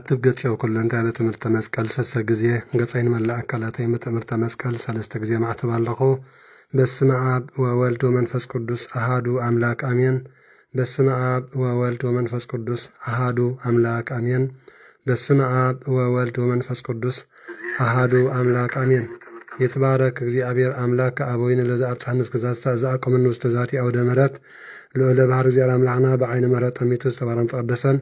كاتب قصي وكل انت على تمرت مسكال سس جزيه قصين من الأكلاتين متمرت مسكال سلست جزيه مع تبالغو بسم آب وولد ومنفس قدس أحدو أملاك أمين بسم آب وولد ومنفس قدس أحدو أملاك أمين بسم آب وولد ومنفس قدس أحدو أملاك أمين يتبارك እግዚአብሔር አምላክ አቦይን ለዛ አብጻንስ ከዛሳ ዛቆም ነው ተዛቲ አውደ ምሕረት ለወለ ባህር እግዚአብሔር አምላክና በአይነ ምሕረት ተሚቱ ተባረን ተቀደሰን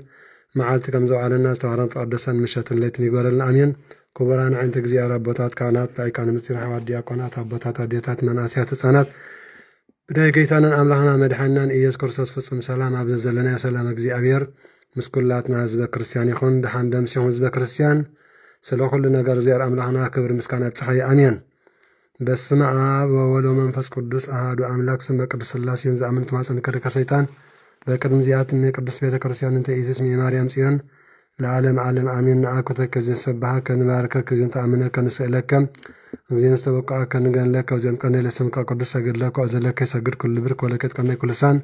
መዓልት ከም ዘዋለና ተባረን ተቀደሰን ምሸትን ለይትን ይጎረልና አሜን ኩበራን አይንተ እግዚአብሔር አቦታት ካህናት ታይካን ምስጢር ሐዋርያት ዲያቆናት አቦታት አዴታት መናስያት ህፃናት ብዳይ ጌታንን አምላክና መድኃኒናን ኢየሱስ ክርስቶስ ፍጹም ሰላም አብዘ ዘለና ሰላም እግዚአብሔር ምስኩላትና ህዝበ ክርስቲያን ይኹን ደሓንደም ሲሆን ህዝበ ክርስቲያን ስለ ሁሉ ነገር እግዚአብሔር አምላክና ክብር ምስጋና ይብጽሐ አሜን። በስመ አብ ወወልድ ወመንፈስ ቅዱስ አሐዱ አምላክ ስመ ቅዱስ ሥላሴን ዘአምንት ማፀን ከደከ ሰይጣን በቅድም ዚያትም የቅዱስ ቤተ ክርስቲያን እንተ ኢየሱስ የማርያም ጽዮን ለዓለም ዓለም አሜን። ነአኩተ ከዚህ ሰባህ ከንባርከ ከዚህ ተአምነ ከንስእለከ እግዚአብሔር ተበቃ ከንገንለከ ወዘን ቀነ ለስምከ ቅዱስ ሰግድለከ ወዘለከ ሰግድ ኩል ብር ወለከት ቀነ ኩልሳን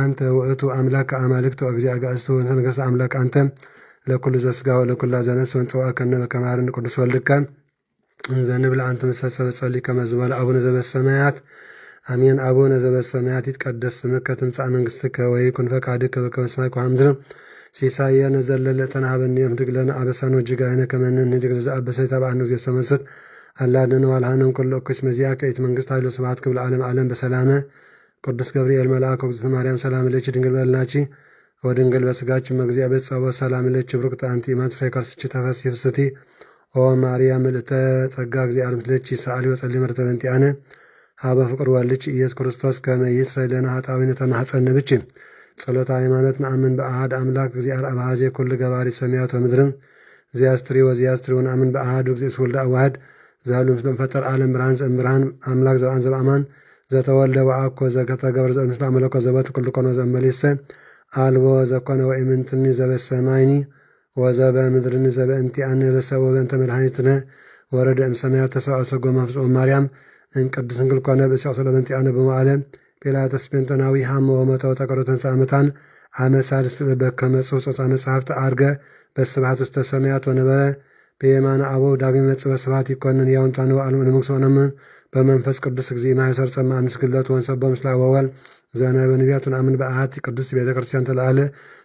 አንተ ውእቱ አምላክ አማልክት ወእግዚአ ጋእስቱ ወንሰንገሰ አምላክ አንተ ለኩል ዘስጋ ወለኩል ዘነፍስ ወንጽዋ ከነበ ከማርን ቅዱስ ወልድከ ዘንብላ አንተ መሰሰበ ጸልይ ከመዝበለ አቡነ ዘበሰማያት አሜን። አቡነ ዘበሰማያት ይትቀደስ ስምከ ትምጻእ መንግሥትከ ወይኩን ፈቃድከ በከመ በሰማይ ከማሁ በምድር ሲሳየነ ዘለለ ተናበኒ እምድግ ለነ አበሳነ ወጅጋየነ ከመ ንሕነድግ ለዘአበሰይታ በአንድ ጊዜ ሰመስት አላድነ ወአልሃነም ኩሎ እኩይ መዚያከ ኢት መንግሥት ኃይሎ ስብሐት ክብለ ዓለም ዓለም በሰላመ ቅዱስ ገብርኤል መልአክ ወግዝእትነ ማርያም ሰላም ለኪ ድንግል በልናቺ ወድንግል በስጋች መግዚአብሔር ጸባኦት ሰላም ለኪ ብሩክት አንቲ እማት ፍሬ ከርስኪ ተፈሥሒ ፍስሕቲ ኦ ማርያም ምልዕተ ጸጋ እግዚአብሔር ምስለኪ ሰአሊ ወጸልይ ምሕረተ በእንቲአነ ሀበ ፍቅር ወልድኪ ኢየሱስ ክርስቶስ ከመ ይስረይ ለነ ኃጣውኢነ ተማኅፀነ ብኪ ጸሎተ ሃይማኖት ነአምን በአሐድ አምላክ እግዚአብሔር አብ ኀዜ ኩሉ ገባሪ ሰማያት ወምድርን ዘያስትሪ ወዘያስትሪ ወነአምን በአሐዱ እግዚእስ ወልደ አዋህድ ዘሃሉ ምስለ ፈጠር ዓለም ብርሃን ዘእምብርሃን አምላክ ዘበአን ዘበአማን ዘተወልደ ወአኮ ዘተገብረ ዘእምስለ አመለኮ ዘበቱ ኩሉ ኮነ ዘእምበሊሰ አልቦ ዘኮነ ወኢምንትኒ ዘበሰማይኒ ወዘበ ምድርን ዘበእንቲአነ ለሰብእ ወበእንተ መድኃኒትነ ወረደ እምሰማያት ተሰብአ ሰጎመ ፍጹም ማርያም እንቅድስ ድንግል ኮነ ብእሲኦ ስለበእንቲአነ በመዋዕለ ጲላጦስ ጴንጠናዊ ሐመ ወመተው ተቀሮ ተንሥአ እሙታን አመ ሣድስት በከመ ጽሑፍ ጾታ መጽሐፍት ዐርገ በስብሐት ውስተ ሰማያት ወነበረ በየማነ አበው ዳግም ይመጽእ በስብሐት ይኰነን ሕያውን ታነ ወአልሙ ንጉሥ ወነምን በመንፈስ ቅዱስ እግዚእ ማኅሰር ጸማ ምስግለቱ ወንሰቦ ምስለ አወወል ዘነበ ነቢያት ወነአምን በአሐቲ ቅድስት ቤተ ክርስቲያን ተለዓለ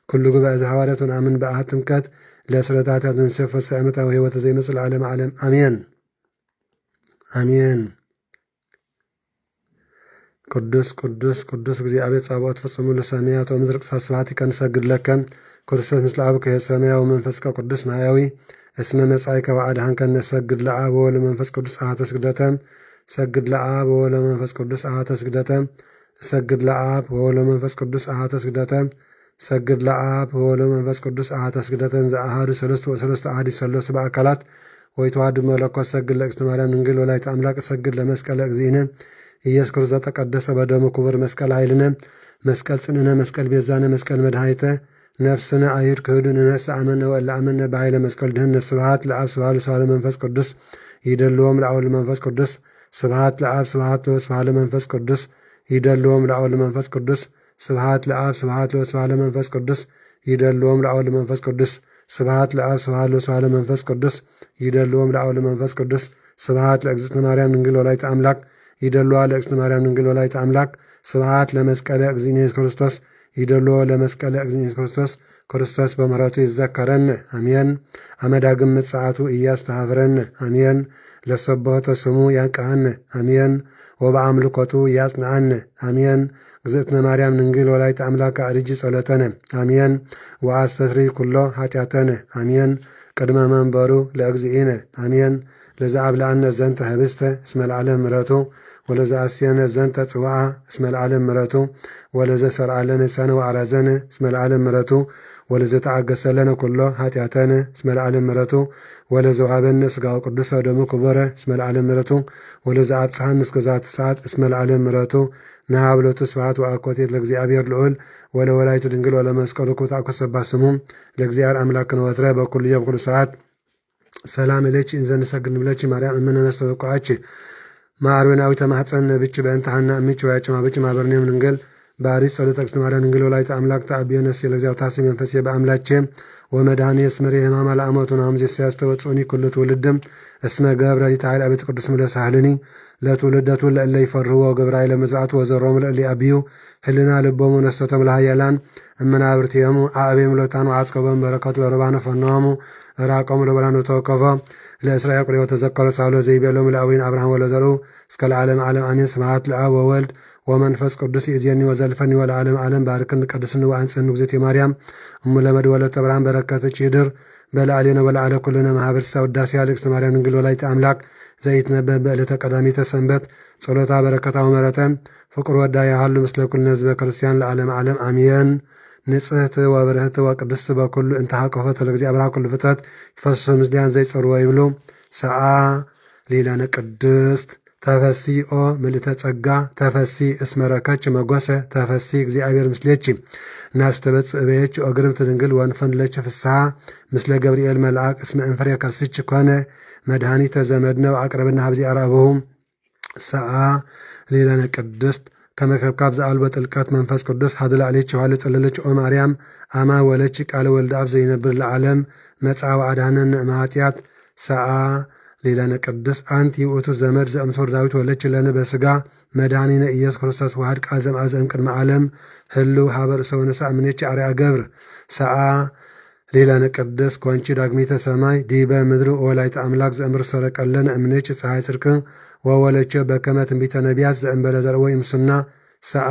ኩሉ ጉባኤ ዘሐዋርያት ወነአምን በአሐቲ ጥምቀት ለስርየተ ኃጢአት ወንሴፍ ወሰ ዓመታዊ ሕይወተ ዘይመጽእ ለዓለመ ዓለም አሜን አሜን። ቅዱስ ቅዱስ ቅዱስ እግዚአብሔር ጸባኦት ፍጹም ለሰማያት ወምድር ቅድሳት ስብሐቲከ ንሰግድ ለከ ክርስቶስ ምስለ አብከ የሰማያዊ መንፈስከ ቅዱስ ማያዊ እስመ መጻእከ ወአድኃንከ ነሰግድ ለአብ ወወልድ ወመንፈስ ቅዱስ አሐተ ስግደተ ሰግድ ለአብ ወወልድ ወመንፈስ ቅዱስ አሐተ ስግደተ ሰግድ ለአብ ወወልድ ወመንፈስ ቅዱስ አሐተ ስግደተ ሰግድ ለአብ ወወልድ ወመንፈስ ቅዱስ አሐተ ስግደተ ዘአሐዱ ሰለስቱ አሐዱ ሰለስቱ በአካላት ወይተዋሐዱ መለኮት ሰግድ ለእግዝእትነ ማርያም ድንግል ወላዲተ አምላክ ሰግድ ለመስቀለ እግዚእነ ኢየሱስ ክርስቶስ ዘተቀደሰ በደሙ ክቡር መስቀል ኃይልነ መስቀል ጽንዕነ መስቀል ቤዛነ መስቀል መድኃኒተ ነፍስነ አይሁድ ክህዱ ንነስ አመነ ወእለ አመነ በኃይለ መስቀል ድህነ ስብሐት ለአብ ስብሐት ለወልድ ለመንፈስ ቅዱስ ይደልዎም ለወልድ ለመንፈስ ቅዱስ ስብሐት ለአብ ስብሐት ለወልድ ለመንፈስ ቅዱስ ይደልዎም ለወልድ ለመንፈስ ቅዱስ ስብሐት ለአብ ስብሐት ለወልድ ለመንፈስ ቅዱስ ይደልዎም ለወልድ ለመንፈስ ቅዱስ ስብሐት ለአብ ስብሐት ለወልድ ለመንፈስ ቅዱስ ይደልዎም ለወልድ ለመንፈስ ቅዱስ ስብሐት ለእግዝእትነ ማርያም ድንግል ወላዲተ አምላክ ይደልዋ ለእግዝእትነ ማርያም ድንግል ወላዲተ አምላክ ስብሐት ለመስቀለ እግዚእነ ኢየሱስ ክርስቶስ ይደልዎ ለመስቀለ እግዚእነ ኢየሱስ ክርስቶስ ክርስቶስ በምሕረቱ ይዘከረን አሜን። አመዳግም ምጽአቱ ኢያስተኀፍረን አሜን። ለሰብሖተ ስሙ ያንቃን አሜን። ወበአምልኮቱ ያጽንዓን አሜን። እግዝእትነ ማርያም ድንግል ወላዲተ አምላክ አርጂ ጸሎተነ አሜን። ወአስተስሪ ኩሎ ኃጢአተነ አሜን። ቅድመ መንበሩ ለእግዚእነ አሜን። ለዘአብልዐነ ዘንተ ኅብስተ እስመ ለዓለም ምሕረቱ ወለዘአስየነ ዘንተ ጽዋዓ እስመ ለዓለም ምሕረቱ ወለዘሰርዐለነ ሰነ ወአራዘነ እስመ ለዓለም ምሕረቱ ወለዘተአገሰለነ ኩሎ ኃጢአተነ እስመ ለዓለም ምሕረቱ ወለዘወሀበነ ሥጋው ቅዱስ ወደሙ ክቡረ እስመ ለዓለም ምሕረቱ ወለዘአብጽሐነ እስከ ዛቲ ሰዓት እስመ ለዓለም ምሕረቱ ነሃብሎቱ ስብሐት ወአኮቴት ለእግዚአብሔር ልዑል ወለወላዲቱ ድንግል ወለመስቀሉ ክቡር አኮሰባት ስሙ ለእግዚአብሔር አምላክነ ወትረ በኩሉ ጊዜ በኩሉ ሰዓት ሰላም ለኪ እንዘ ንሰግድ ንብለኪ ማርያም እምነ ነስተበቋች ማርዌናዊ ተማኅፀነ ብች በእንተ ሐና እምች ወያጭማ ብች ማበርኔም ድንግል ባሪስ ጸሎተ እግዝእትነ ማርያም ድንግል ወላዲተ አምላክ ተአብዮ ነፍሴ ለእግዚአብሔር ታስብ መንፈሴ በአምላኬ ወመድኃኔ እስመ ርኤ ሕማማ ለአመቱ ናሙዝ ያስተወጽኡኒ ኩሉ ትውልድም እስመ ገብረ ሊተ ኃይል አቤተ ቅዱስ ምለ ሳህልኒ ለትውልደቱ ለእለ ይፈርህዎ ገብራይ ለመዝራቱ ወዘሮሙ ለእለ አብዩ ህልና ልቦሙ ነስተቶም ለሃያላን እመናብርቲዮሙ አእቤም ሎታኑ አጽቀቦም በረከቱ ለረባነ ፈናሙ ራቆሙ ለበላኑ ተወከፎ ለእስራኤል ቁሬ ወተዘከረ ሳውሎ ዘይቤሎም ለአቡነ አብርሃም ወለዘርኡ እስከ ለዓለም ዓለም አሜን። ስብሐት ለአብ ወወልድ ወመንፈስ ቅዱስ ይእዜኒ ወዘልፈኒ ወለዓለም ዓለም ባርክን ቅድስን ወአንጽን እግዝእትየ ማርያም እሙ ለመድ ወለተ ብርሃን በረከተች ይድር በላዕሌነ ወለዓለ ኩልነ ማኅበርተ ውዳሴ ለእግዝእትነ ማርያም ድንግል ወላዲተ አምላክ ዘይትነበብ በዕለተ ቀዳሚተ ሰንበት ጸሎታ በረከታ ወመረተን ፍቅር ወዳ ያሃሉ ምስለ ኩልነ ህዝበ ክርስቲያን ለዓለም ዓለም አሜን። ንጽሕት ወብርህት ወቅድስት በኩሉ እንተ ሀቀፈት ለእግዚአብሔር ኩሉ ፍጥረት ይትፈስሱ ምስሊያን ዘይጸርዎ ይብሉ ሰአ ሊላነ ቅድስት ተፈሲኦ ምልዕተ ጸጋ ተፈሲ እስመረከች መጎሰ ተፈሲ እግዚአብሔር ምስሌች ናስተበጽእ በየች እግርምት ድንግል ወንፈንለች ፍስሐ ምስለ ገብርኤል መልአክ እስመ እንፍሬ ከርስች ኮነ መድኃኒተ ዘመድነው አቅረብና ሀብዚ አራብሁም ሰአ ሊላነ ቅድስት ከመከብካብ ዘአልቦ ጥልቀት መንፈስ ቅዱስ ሀድላዕሌች ዋለ ጸለለች ኦ ማርያም አማ ወለች ቃለ ወልደ አብ ዘይነብር ለዓለም መጽአው አዳነን እማኃጢአት ሰአ ሌላነ ቅዱስ አንቲ ውእቱ ዘመድ ዘእምሶር ዳዊት ወለች ለነ በስጋ መድኃኒነ ኢየሱስ ክርስቶስ ዋህድ ቃል ዘምአዘን ቅድመ ዓለም ህልው ሀበር ሰው ነሳ እምኔች አርያ ገብር ሰአ ሌላነ ቅዱስ ኮንቺ ዳግሚተ ሰማይ ዲበ ምድር ወላይተ አምላክ ዘእምር ሰረቀለን እምኔች ፀሐይ ጽድቅ ወወለቸ በከመ ትንቢተ ነቢያት ዘእንበለ ዘርእ ወይምሱና ሰአ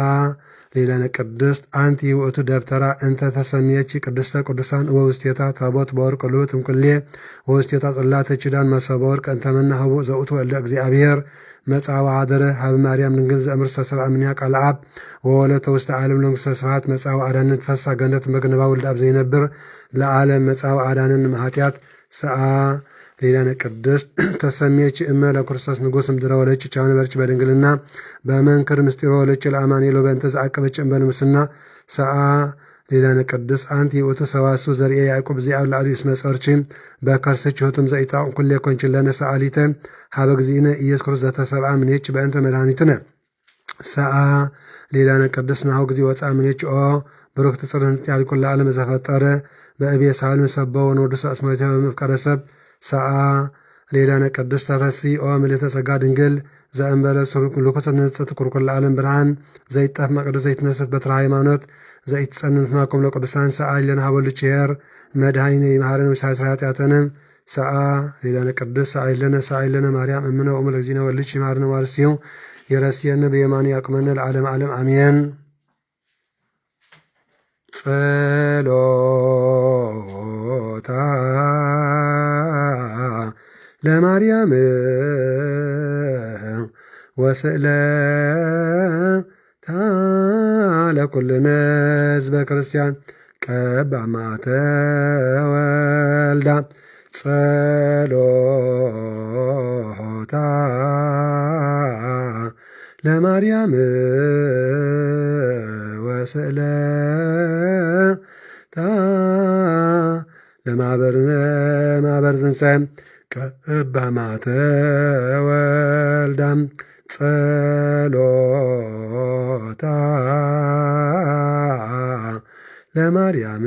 ሌላነ ቅድስት አንቲ ውእቱ ደብተራ እንተ ተሰሚየች ቅድስተ ቅዱሳን ወውስቴታ ታቦት በወርቅ ልውት እንኩሌ ወውስቴታ ጽላተ ኪዳን መሰበ ወርቅ እንተመና ህቡእ ዘውእቱ ወልደ እግዚአብሔር መጽአወ ኀደረ ሀበ ማርያም ድንግል ዘእምር ተሰብአ እምኔሃ ቃለ አብ ወወለተ ውስተ ዓለም ለንጉሥተ ስብሐት መጽአወ አዳነን ትፈሳ ገነት መግነባ ወልደ አብ ዘይነብር ለዓለም መጽአወ አዳነን እምኃጢአት ሰአ ሌላነ ቅድስት ተሰሚየች እመ ለክርስቶስ ንጉሥ ምድረ ወለች ቻውን በርች በድንግልና በመንክር ምስጢሮ ወለች ለአማኑኤል በእንተ ዘአቀበች በንሙስና ሰአ ሌላነ ቅድስት አንቲ ውእቱ ሰዋሱ ዘርኤ ያዕቆብ ዚአብ ለአልዩ እስመ ጸርቺ በከርስች ህቱም ዘኢታው ኩሌ ኮንችን ለነ ሰአሊተ ሀበ እግዚእነ ኢየሱስ ክርስቶስ ዘተሰብአ እምኔች በእንተ መድኃኒትነ ሰአ ሌላነ ቅድስት ናሁ ጊዜ ወፃ እምኔች ኦ ብሩክት ጽርህት ያልኩ ለዓለም ዘፈጠረ በእቤ ሳሉን ሰበው ወንወዱሰ እስመተ በመፍቀረ ሰብ ሰአ ሌላነ ቅድስት ተፈሲ ኦ ምልዕተ ጸጋ ድንግል ዘእንበለ ልኩት ንጽሕት ኩርኩር ለዓለም ብርሃን ዘይጠፍ መቅደስ ዘይትነሰት በትረ ሃይማኖት ዘይትጸንት ማኮም ለቅዱሳን ሰአ ሌላነ ሀበሉ ቸር መድኃኒነ ይምሃረነ ወይሳስራ ኃጢአተነ ሰአ ሌላነ ቅድስት ሰአ ሌላነ ማርያም እምነ ወእሙ ለእግዚእነ ወልድች ይምሃረነ ዋርሲው የረስየነ በየማኑ ያቁመነ ለዓለም ዓለም አሜን። ጸሎታ ለማርያም ወስእለታ ለኩልነ ህዝበ ክርስቲያን ቀባማተ ወልዳ ጸሎታ ለማርያም ወስእለታ ለማህበርነ ማህበር ትንሣኤ ቀባማተ ወልዳም ጸሎታ ለማርያም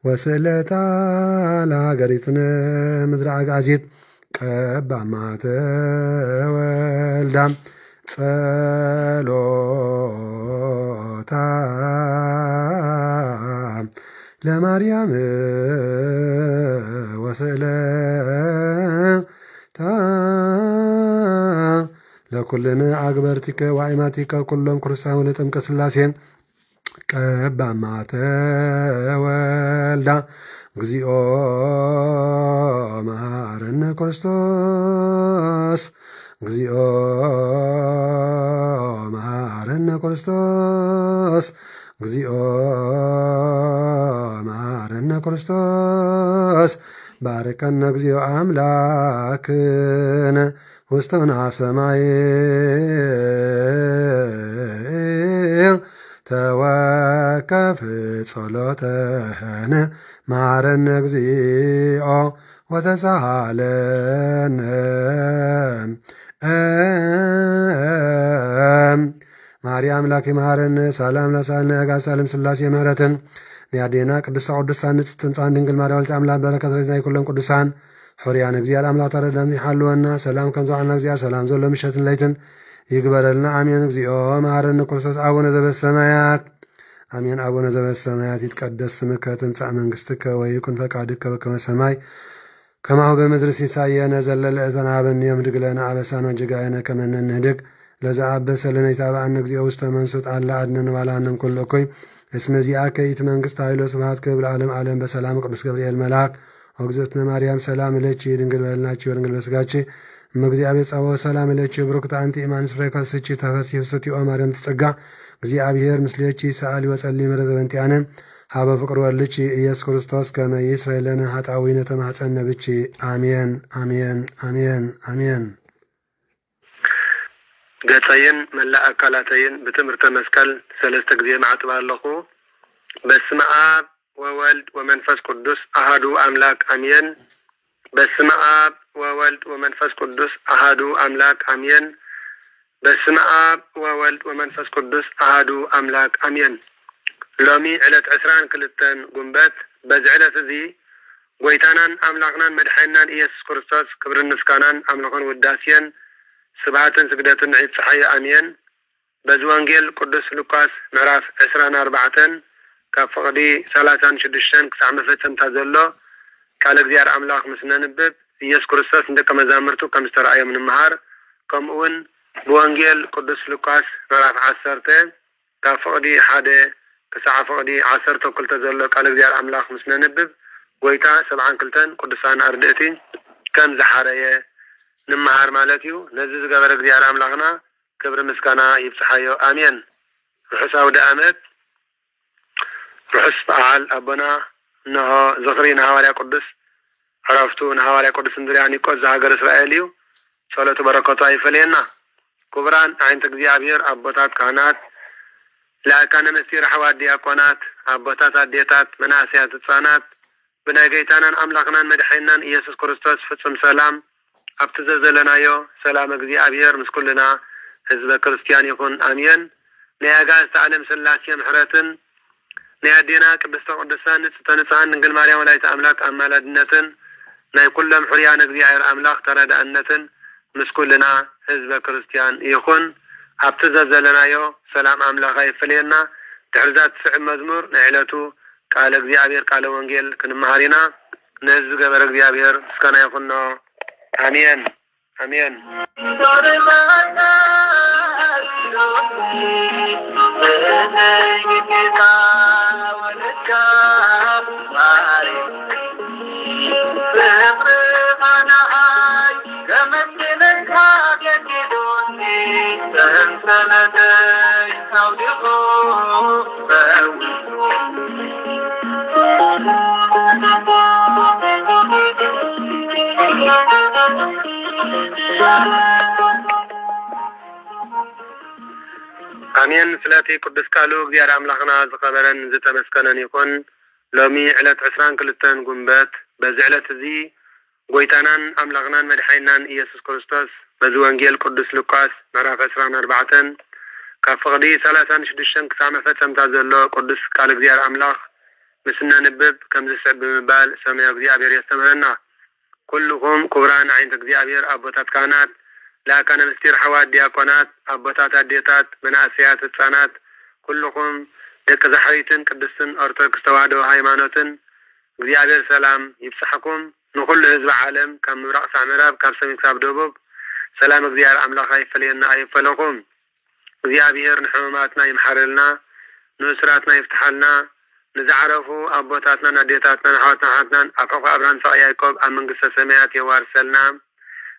ወስእለታ ለሀገሪትነ ምድረ አጋዚት ቀባማተ ወልዳም ጸሎታ ለማርያም ወስእለታ ለኩልነ አግበርቲከ ወአእማቲከ ኩሎም ክርስቲያን ወለጥምቀ ሥላሴን ቀባማተ ወልዳ እግዚኦ መሐረነ ክርስቶስ እግዚኦ መሐረነ ክርስቶስ እግዚኦ መሐረነ ክርስቶስ ባርከነ እግዚኦ አምላክነ ውስተ ሰማይ ተወከፍ ጸሎተነ መሐረነ እግዚኦ ወተሳሃለነ ማርያም ላኪ ማረን ሰላም ለሳነ ጋሳለም ስላሴ ምህረትን ንያዴና ቅዱሳን ንጽሕትን ድንግል ማርያም ወልተ አምላክ በረከት ረድኤት ይኩለን ቅዱሳን ሕሩያን እግዚአብሔር አምላክ ተረዳን ይሓልወና ሰላም ከም ዘብዓልና እግዚአብሔር ሰላም ዘሎ ምሸትን ለይትን ይግበረልና አሜን። እግዚኦ መሐረነ ክርስቶስ አቡነ ዘበሰማያት አሜን። አቡነ ዘበሰማያት ይትቀደስ ስምከ ትምጻእ መንግሥትከ ወይኩን ፈቃድከ በከመ በሰማይ ከማሁ በምድር ሲሳየነ ዘለለ ዕለትነ ሀበነ ዮም ህድግ ለነ አበሳነ ወጌጋየነ ከመ ንህድግ ለዘአበሰ ለነ ኢታብአነ እግዚኦ ውስተ መንሱት አላ አድኅነነ ባልሃንም ኩሎ እኩይ እስመ ዚአከ ይእቲ መንግሥት ኃይሎ ስብሐት ክብር ለዓለመ ዓለም በሰላም ቅዱስ ገብርኤል መልአክ ወእግዝእትነ ማርያም ሰላም እለኪ ድንግል በሕሊናኪ ወድንግል በሥጋኪ እመ እግዚአብሔር ጸባኦት ሰላም እለኪ ብሩክት አንቲ እማን ስፍሬ ከስቺ ተፈሥሒ ፍስሕቲ ማርያም ትጸጋ እግዚአብሔር ምስሌኪ ሰአሊ ወጸልይ ምሕረተ በእንቲአነ ሀበ ፍቅር ወልድኪ ኢየሱስ ክርስቶስ ከመ ይስረይ ለነ ኃጣውኢነ ተማኅፀነ ብኪ አሜን አሜን አሜን አሜን። ገጸይን መላእ አካላተይን በትምህርተ መስቀል ሰለስተ ጊዜ ማዕጥባ ኣለኹ። በስመ አብ ወወልድ ወመንፈስ ቅዱስ አሐዱ አምላክ አሜን። በስመ አብ ወወልድ ወመንፈስ ቅዱስ አሐዱ አምላክ አሜን። በስመ አብ ወወልድ ወመንፈስ ቅዱስ አሐዱ አምላክ አሜን። ሎሚ ዕለት 22 ጉንበት በዚ ዕለት እዚ ጎይታናን አምላክናን መድሓኒናን ኢየሱስ ክርስቶስ ክብርን ምስጋናን አምልኾን ውዳሴን ስብሃትን ስግደትን ንዒብፅሓዮ አሜን። በዚ ወንጌል ቅዱስ ሉቃስ ምዕራፍ 24 ካብ ፍቕዲ 36 ክሳብ መፈፀምታ ዘሎ ቃል እግዚአብሔር አምላክ ምስ ነንብብ ኢየሱስ ክርስቶስ ንደቀ መዛሙርቱ ከም ዝተረኣዮም ንምሃር ከምኡውን ብወንጌል ቅዱስ ሉቃስ ምዕራፍ 10 ካብ ፍቕዲ 1 ክሳብ ፍቕዲ 12 ዘሎ ቃል እግዚአብሔር አምላክ ምስ ነንብብ ጎይታ 72 ቅዱሳን አርድእቲ ከም ዝሓረየ ንምሃር ማለት እዩ። ነዚ ዝገበረ እግዚአብሔር አምላክና ክብሪ ምስጋና ይብፅሓዮ አሜን። ርሑስ አውደ ዓመት ርሑስ በዓል አቦና እነሆ ዝኽሪ ንሃዋርያ ቅዱስ ዕረፍቱ ንሃዋርያ ቅዱስ እንድርያኒቆስ ዝሃገር እስራኤል እዩ። ጸሎቱ በረከቱ አይፈለየና። ክቡራን ዓይንተ እግዚአብሔር አቦታት ካህናት ላእካነ ምስጢር ኣሕዋት ዲያቆናት አቦታት አዴታት መናእሰያት ህፃናት ብናይ ጌታናን አምላክናን መድሓኒናን ኢየሱስ ክርስቶስ ፍጹም ሰላም ኣብቲ ዘለናዮ ሰላም እግዚአብሔር ምስ ኩልና ህዝበ ክርስቲያን ይኹን አሜን። ናይ ኣጋዕዝተ ዓለም ስላሴ ምሕረትን ናይ ኣዴና ቅድስተ ቅዱሳን ንጽሕተ ንጹሓን ድንግል ማርያም ወላዲተ አምላክ ኣማላድነትን ናይ ኩሎም ሕሩያን እግዚአብሔር አምላክ ተረዳእነትን ምስ ኩልና ህዝበ ክርስቲያን ይኹን። ኣብቲ ዘለናዮ ሰላም አምላክ ይፍለየና። ድሕርዛት ስዕብ መዝሙር ናይ ዕለቱ ቃለ እግዚአብሔር ቃለ ወንጌል ክንመሃር ኢና። ነዚ ዝገበረ እግዚአብሔር ምስጋና ይኹኖ አሜን አሜን። አሜን። ስለቲ ቅዱስ ቃሉ እግዚአብሔር አምላክና ዝኸበረን ዝተመስገነን ይኹን። ሎሚ ዕለት 22 ጉንበት በዚ ዕለት እዚ ጎይታናን አምላክናን መድሓኒናን ኢየሱስ ክርስቶስ በዚ ወንጌል ቅዱስ ሉቃስ ምዕራፍ 24 ካብ ፍቕዲ 36 ክሳብ መፈፀምታ ዘሎ ቅዱስ ቃል እግዚአብሔር አምላክ ምስ ነንብብ ከም ዝስዕብ ብምባል ሰማያዊ እግዚአብሔር የስተምህረና። ኩልኩም ክቡራን ዓይንተ እግዚአብሔር አቦታት ካህናት ላእካነ ምስጢር ኣሕዋት ዲያቆናት አቦታት አዴታት መናእሰያት ህፃናት ኩልኩም ደቂ ዘሕሪትን ቅድስትን ኦርቶዶክስ ተዋህዶ ሃይማኖትን እግዚአብሔር ሰላም ይብፅሐኩም። ንኩሉ ህዝቢ ዓለም ካብ ምብራቅ ሳዕ ምዕራብ ካብ ሰሜን ክሳብ ደቡብ ሰላም እግዚአብሔር አምላክ አይፈለየና አይፈለኩም። እግዚአብሔር ንሕሙማትና ይምሓረልና፣ ንእስራትና ይፍትሓልና፣ ንዝዓረፉ አቦታትናን አዴታትናን ኣሕዋትና ሓትናን ኣቆቋ አብርሃም ይስሐቅ ያዕቆብ ኣብ መንግስተ ሰማያት የዋርሰልና።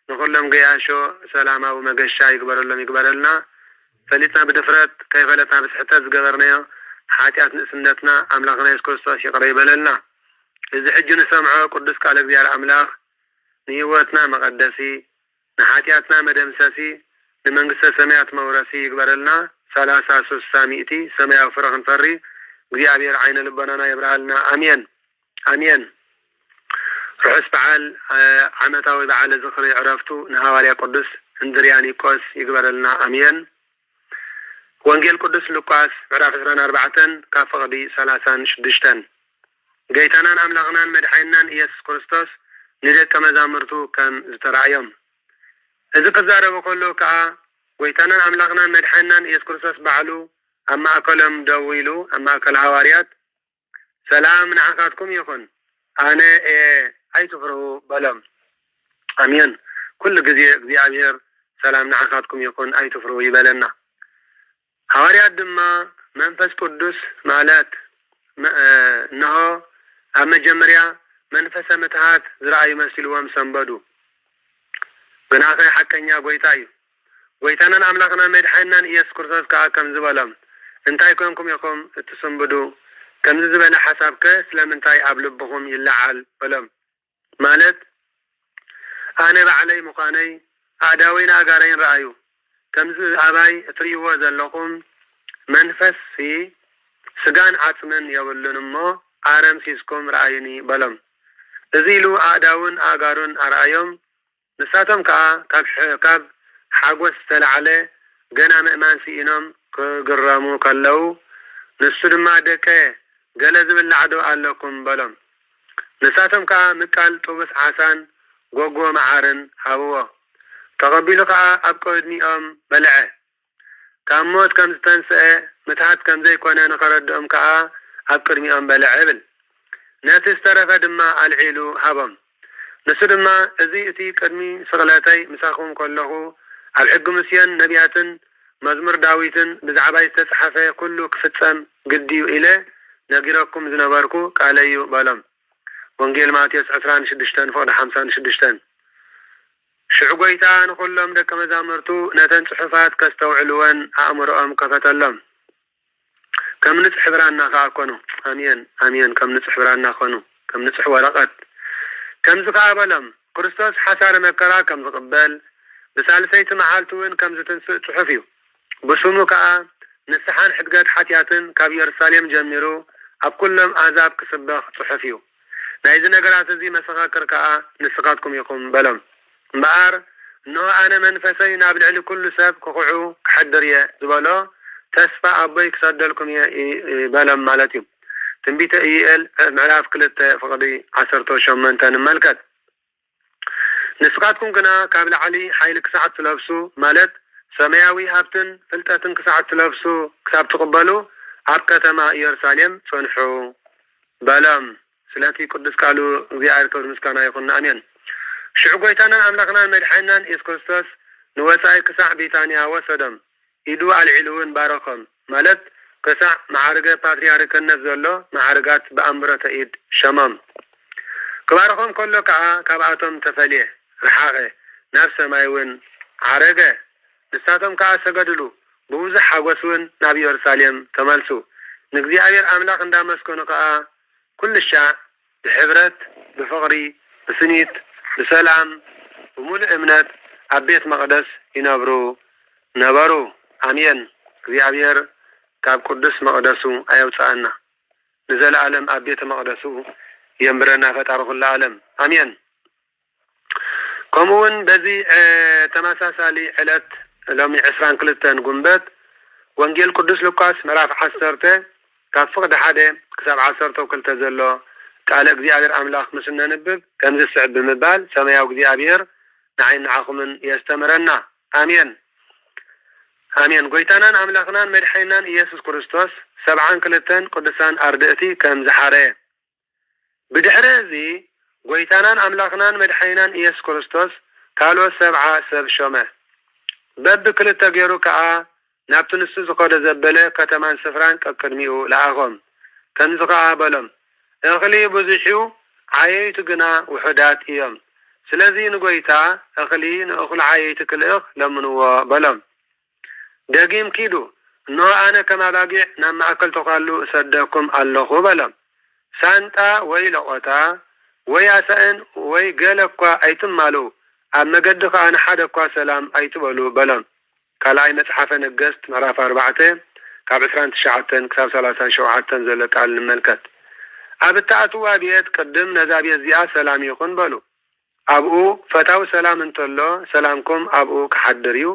ንኩሎም ገያሾ ሰላማዊ መገሻ ይግበረሎም ይግበረልና። ፈሊጥና ብድፍረት ከይፈለጥና ብስሕተት ዝገበርናዮ ሓጢአት ንእስነትና አምላክና ኢየሱስ ክርስቶስ ይቅር ይበለልና። እዚ ሕጂ ንሰምዖ ቅዱስ ቃል እግዚአብሔር አምላክ ንህይወትና መቀደሲ ንሓጢአትና መደምሰሲ ንመንግስተ ሰማያት መውረሲ ይግበረልና። 30 ሰማያዊ ፍረ ክንፈሪ እግዚአብሔር ዓይነ ልቦናና ይብርሃልና አሜን አሜን። ርሑስ በዓል ዓመታዊ በዓለ ዝኽሪ ዕረፍቱ ንሃዋርያ ቅዱስ እንድርያኒቆስ ይግበረልና አሜን። ወንጌል ቅዱስ ሉቃስ ምዕራፍ 24 ካብ ፍቅዲ 36 ጌታናን አምላኽናን መድኃኒናን ኢየሱስ ክርስቶስ ንደቀ መዛሙርቱ ከም ዝተራእዮም እዚ ክዛረብ ከሎ ከዓ ጌታናን አምላኽናን መድኃኒናን ኢየሱስ ክርስቶስ ባዕሉ ኣብ ማእከሎም ደው ኢሉ ኣብ ማእከል ሐዋርያት ሰላም ንዓኻትኩም ይኹን ኣነ ኣይትፍርሁ በሎም አሜን ኩሉ ግዜ እግዚአብሔር ሰላም ንዓኻትኩም ይኹን ኣይትፍርሁ ይበለና ሐዋርያት ድማ መንፈስ ቅዱስ ማለት ነሆ ኣብ መጀመርያ መንፈሰ ምትሃት ዝረአዩ መስልዎም ሰንበዱ ግናኸ ሐቀኛ ጌታ እዩ ጌታናን አምላኽናን መድኃኒናን ኢየሱስ ክርስቶስ ከዓ ከም ዝበሎም እንታይ ኮንኩም ኢኹም እትሰንበዱ ከም ዝበለ ሐሳብከ ስለምንታይ ኣብ ልብኹም ይለዓል በሎም ማለት ኣነ ባዕለይ ምዃነይ ኣዳወይን ኣጋረይን ረአዩ ከምዚ ኣባይ እትርእይዎ ዘለኹም መንፈስ ስጋን ዓጽምን የብሉን እሞ አረም ሲስኩም ረአዩኒ በሎም እዚ ኢሉ ኣዳውን ኣጋሩን ኣርአዮም ንሳቶም ከዓ ካብ ሓጎስ ዝተለዓለ ገና ምእማን ሲኢኖም ክግረሙ ከለው ንሱ ድማ ደቀ ገለ ዝብላዕዶ ኣለኩም በሎም ንሳቶም ከዓ ምቃል ጥቡስ ዓሳን ጎጎ መዓርን ሃብዎ ተቐቢሉ ከዓ ኣብ ቅድሚኦም በልዐ ካብ ሞት ከም ዝተንስአ ምትሃት ከም ዘይኮነ ንኸረድኦም ከዓ ኣብ ቅድሚኦም በልዐ ብል ነቲ ዝተረፈ ድማ ኣልዒሉ ሃቦም ንሱ ድማ እዚ እቲ ቅድሚ ስቕለተይ ምሳኹም ከለኹ ኣብ ሕጊ ሙሴን ነቢያትን መዝሙር ዳዊትን ብዛዕባ ዝተጻሕፈ ኩሉ ክፍጸም ግድዩ ኢለ ነጊረኩም ዝነበርኩ ቃለዩ በሎም ወንጌል ማቴዎስ 26:56 ሽዑ ጌታ ንኹሎም ደቀ መዛሙርቱ ነተን ጽሑፋት ከስተውዕልወን ኣእምሮኦም ከፈተሎም ከም ንጽሕ ብራና ከዓ ኮኑ አሜን አሜን ከም ንጽሕ ብራና ኮኑ ከም ንጽሕ ወረቐት ከም ዝካበሎም ክርስቶስ ሓሳረ መከራ ከም ዝቅበል ብሳልሰይቲ መዓልቲ እውን ከም ዝትንስእ ጽሑፍ እዩ ብስሙ ከዓ ንስሓን ሕድገት ሓጢያትን ካብ ኢየሩሳሌም ጀሚሩ ኣብ ኩሎም ኣዛብ ክስበኽ ጽሑፍ እዩ ናይዚ ነገራት እዚ መሰኻክር ከዓ ንስኻትኩም ኢኹም በሎም እምበኣር እነሆ ኣነ መንፈሰይ ናብ ልዕሊ ኩሉ ሰብ ክኹዑ ክሕድር እየ ዝበሎ ተስፋ ኣቦይ ክሰደልኩም እየ በሎም ማለት እዩ ትንቢተ ኢዩኤል ምዕራፍ 2 ፍቅዲ 18 ንመልከት ንስኻትኩም ግና ካብ ላዕሊ ሓይሊ ክሳዕ ትለብሱ ማለት ሰማያዊ ሃብትን ፍልጠትን ክሳዕ ትለብሱ ክሳብ ትቕበሉ ኣብ ከተማ ኢየሩሳሌም ጽንሑ በሎም ስለቲ ቅዱስ ቃሉ እግዚአብሔር ክብር ምስጋና ይኹን አሜን ሽዑ ጌታናን አምላኽናን መድኃኒናን ኢየሱስ ክርስቶስ ንወፃኢ ክሳዕ ቤታንያ ወሰዶም ኢዱ ኣልዒሉውን ባረኾም ማለት ክሳዕ ማዕርገ ፓትርያርክነት ዘሎ ማዕርጋት ብኣምብሮተ ኢድ ሸሞም ክባረኾም ከሎ ከዓ ካብኣቶም ተፈልየ ረሓቐ ናብ ሰማይ እውን ዓረገ ንሳቶም ከዓ ሰገድሉ ብብዙሕ ሓጎስ እውን ናብ ኢየሩሳሌም ተመልሱ ንእግዚአብሔር ኣምላኽ እንዳመስገኑ ከዓ ኩልሻዕ ብሕብረት ብፍቕሪ ብስኒት ብሰላም ብሙሉእ እምነት ኣብ ቤት መቅደስ ይነብሩ ነበሩ አሜን እግዚአብሔር ካብ ቅዱስ መቅደሱ ኣየውፅአና ንዘለዓለም ኣብ ቤተ መቅደሱ የንብረና ፈጣሪ ኩሉ ዓለም አሜን ከምኡውን በዚ ተመሳሳሊ ዕለት ሎሚ 22 ጉንበት ወንጌል ቅዱስ ሉቃስ ምዕራፍ 10 ካብ ፍቅዲ 1 ክሳብ 12 ዘሎ ቃል እግዚአብሔር አምላኽ ምስነ ንብብ ከም ዝስዕብ ብምባል ሰማያዊ እግዚአብሔር ንዓይን ንዓኹምን የስተምረና አሜን አሜን ጌታናን አምላኽናን መድኃኒናን ኢየሱስ ክርስቶስ 72 ቅዱሳን ኣርድእቲ ከም ዝሓረ ብድሕሪ እዚ ጌታናን አምላኽናን መድኃኒናን ኢየሱስ ክርስቶስ ካልኦት 70 ሰብ ሾመ በብ ክልተ ገይሩ ከዓ ናብቲ ንሱ ዝኸደ ዘበለ ከተማን ስፍራን ቀቅድሚኡ ለኣኾም ከምዚ ከዓ በሎም እኽሊ ብዙሕዩ ዓየይቲ ግና ውሑዳት እዮም ስለዚ ንጎይታ እኽሊ ንእኽሉ ዓየይቲ ክልእኽ ለምንዎ በሎም ደጊም ኪዱ እነሆ ኣነ ከም ኣባጊዕ ናብ ማእከል ተኻሉ እሰደኩም ኣለኹ በሎም ሳንጣ ወይ ለቆታ ወይ ኣሳእን ወይ ገለ እኳ ኣይትማሉ ኣብ መገዲ ከዓ ንሓደ እኳ ሰላም ኣይትበሉ በሎም ካልኣይ መጽሓፈ ነገሥት ምዕራፍ 4 ካብ 29 ክሳብ 37 ዘሎ ቃል ንመልከት ኣብ እትኣትዋ ቤት ቅድም ነዛ ቤት እዚኣ ሰላም ይኹን በሉ ኣብኡ ፈታዊ ሰላም እንተሎ ሰላምኩም ኣብኡ ክሓድር እዩ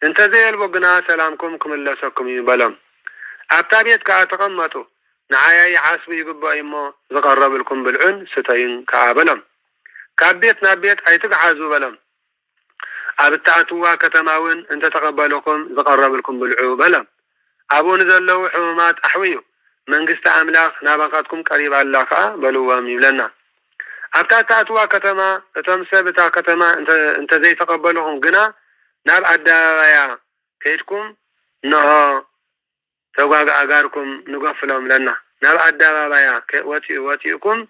እንተ ዘይልቦግና ሰላምኩም ክምለሰኩም ይበለም አብታቤት ካተቀመጡ ንዓያይ ዓስቢ ይግባእ እሞ ዝቀረብልኩም ብልዑን ስተይን ከአበለም ካብቤት ናቤት አይትግዓዙ በለም አብታአትዋ ከተማውን እንተ ተቀበለኩም ዝቀረብልኩም ብልዑ በለም አቡን ዘለው ሕሙማት አሕውዩ መንግስት አምላኽ ናባኻትኩም ቀሪብ አላኻ በልዎም ይብለና አብታአትዋ ከተማ እቶም ሰብታ ከተማ እንተ ዘይተቀበለኩም ግና ናብ አዳባባያ ከይድኩም ነሆ ተጓጋ አጋርኩም ንገፍሎም ለና ናብ አዳባባያ ወፂኡኩም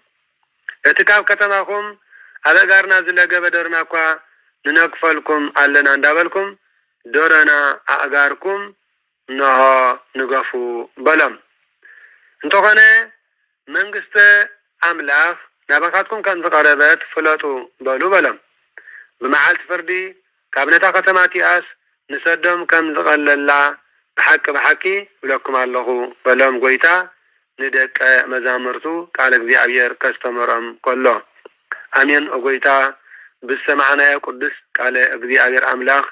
እትካብ ከተማኩም አበጋርና ዝለገበ ደርናኳ ንነግፈልኩም አለና እንዳበልኩም ዶረና አጋርኩም ነሆ ንገፉ በለም እንተኾነ መንግስት አምላኽ ናባኻትኩም ከም ዝቀረበት ፍለጡ በሉ በለም ብመዓልቲ ፍርዲ ካብነታ ከተማ ቲአስ ንሰዶም ከም ዝቀለላ بحق ብለኩም ኣለኹ በለም ጎይታ ንደቀ መዛምርቱ ቃል እግዚአብሔር ከስተመረም ከሎ አሜን ጎይታ ብሰማዕናየ ቅዱስ ቃል እግዚአብሔር አምላኽ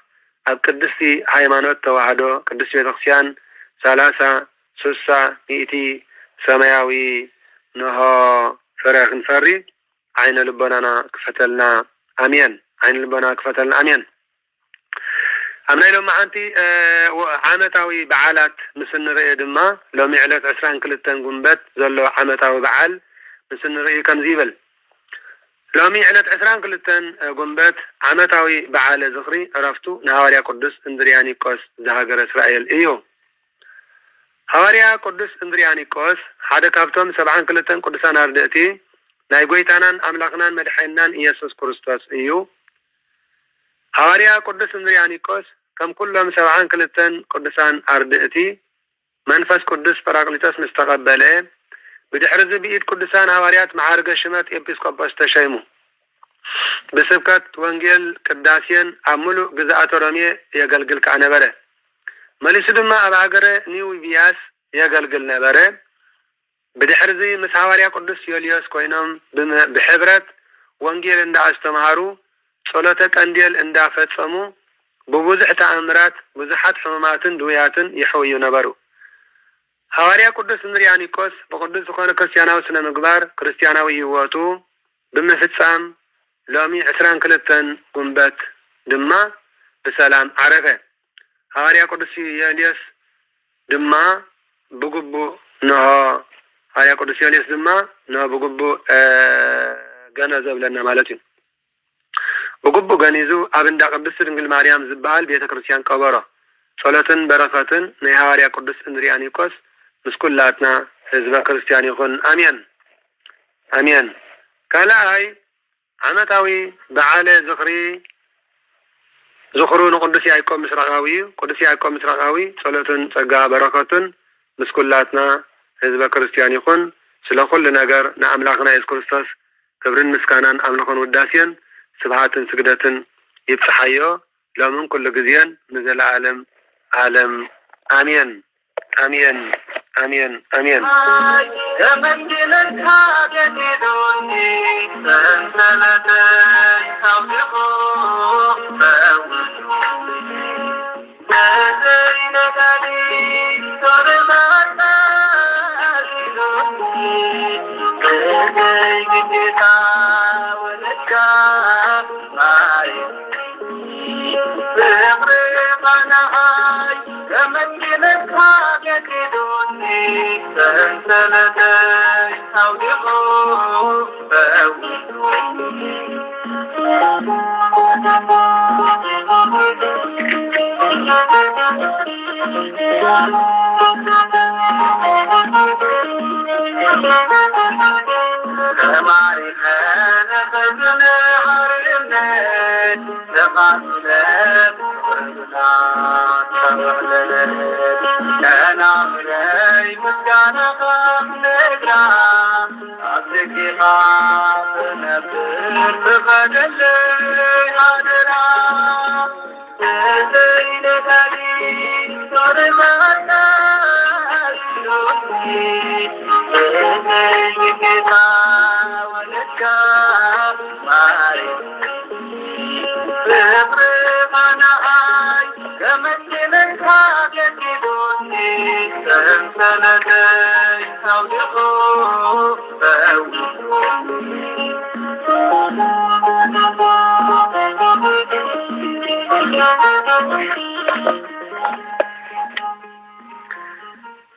ኣብ ቅድስቲ ሃይማኖት ተዋህዶ ቅዱስ ቤተክርስቲያን 30 ሚእቲ ሰማያዊ ነሆ ፍረኽን ፈሪ ዓይነ ልቦናና ክፈተልና አሜን ዓይነ ልቦና ክፈተልና አሜን أمنا لهم عنتي عامتاوي بعالات مسن رأي دما لو معلت 22 جنبت زلوا عامتاوي بعال مسن رأي كم زيبل لو معلت 22 جنبت عامتاوي بعال زخري عرفتو نهاريا قدس اندرياني قوس زهاجر إسرائيل إيو هواريا قدس اندرياني قوس حدا كافتم 72 قدسان أردئتي نايقويتانان أملاقنان مدحينان إيسوس كريستوس إيو هواريا قدس اندرياني قوس كم كلهم 72 قدسان أردئتي منفس قدس فراقلتاس مستقبله بدحرز بيئت قدسان هواريات معارق الشمات إبسكوباس تشيمو بسبكت وانجيل قداسيان عملو قزاءات رمي يقلقل كعنبره مليس دما أبعقره نيو بياس يقلقل نبره بدحرزي مس هواريا قدس يوليوس كوينهم بحبرت وانجيل اندا استمهارو صلاتك انديل اندا فتفمو بوزح تأمرات بوزحات حماماتن دوياتن يحويو نبرو هواريا قدس اندريانيكوس بقدس خانة كريستياناو سنة مقبار كريستياناو يواتو بمفتسام لومي 22 قنبات دما بسلام عرفة هواريا قدس ياليس دما بقبو نها هواريا قدس ياليس دما نها بقبو جنازة لنا مالتين بقبو غنيزو أبندا قدس دنجل مريم زبال بيت كريستيان كبارا صلاتن بركاتن نهاريا قدس اندريانيكوس مسكولاتنا حزب كريستيان يكون آمين آمين كلا هاي عمتاوي بعالي زخرون قدسي أيكم مسرقاوي صلاتن تقا بركاتن مسكولاتنا حزب كريستيان يكون سلا كل نجار نعملاقنا إس كريستوس كبرن مسكانان أملاقون وداسيان سبحاتن سجدتن يبصحيو لمن كل جزيان نزل عالم آمين آمين آمين آمين يا من جلت حاجة دوني سنسلت توفيقو نازين كدي صرماتا كدي جدا ولكا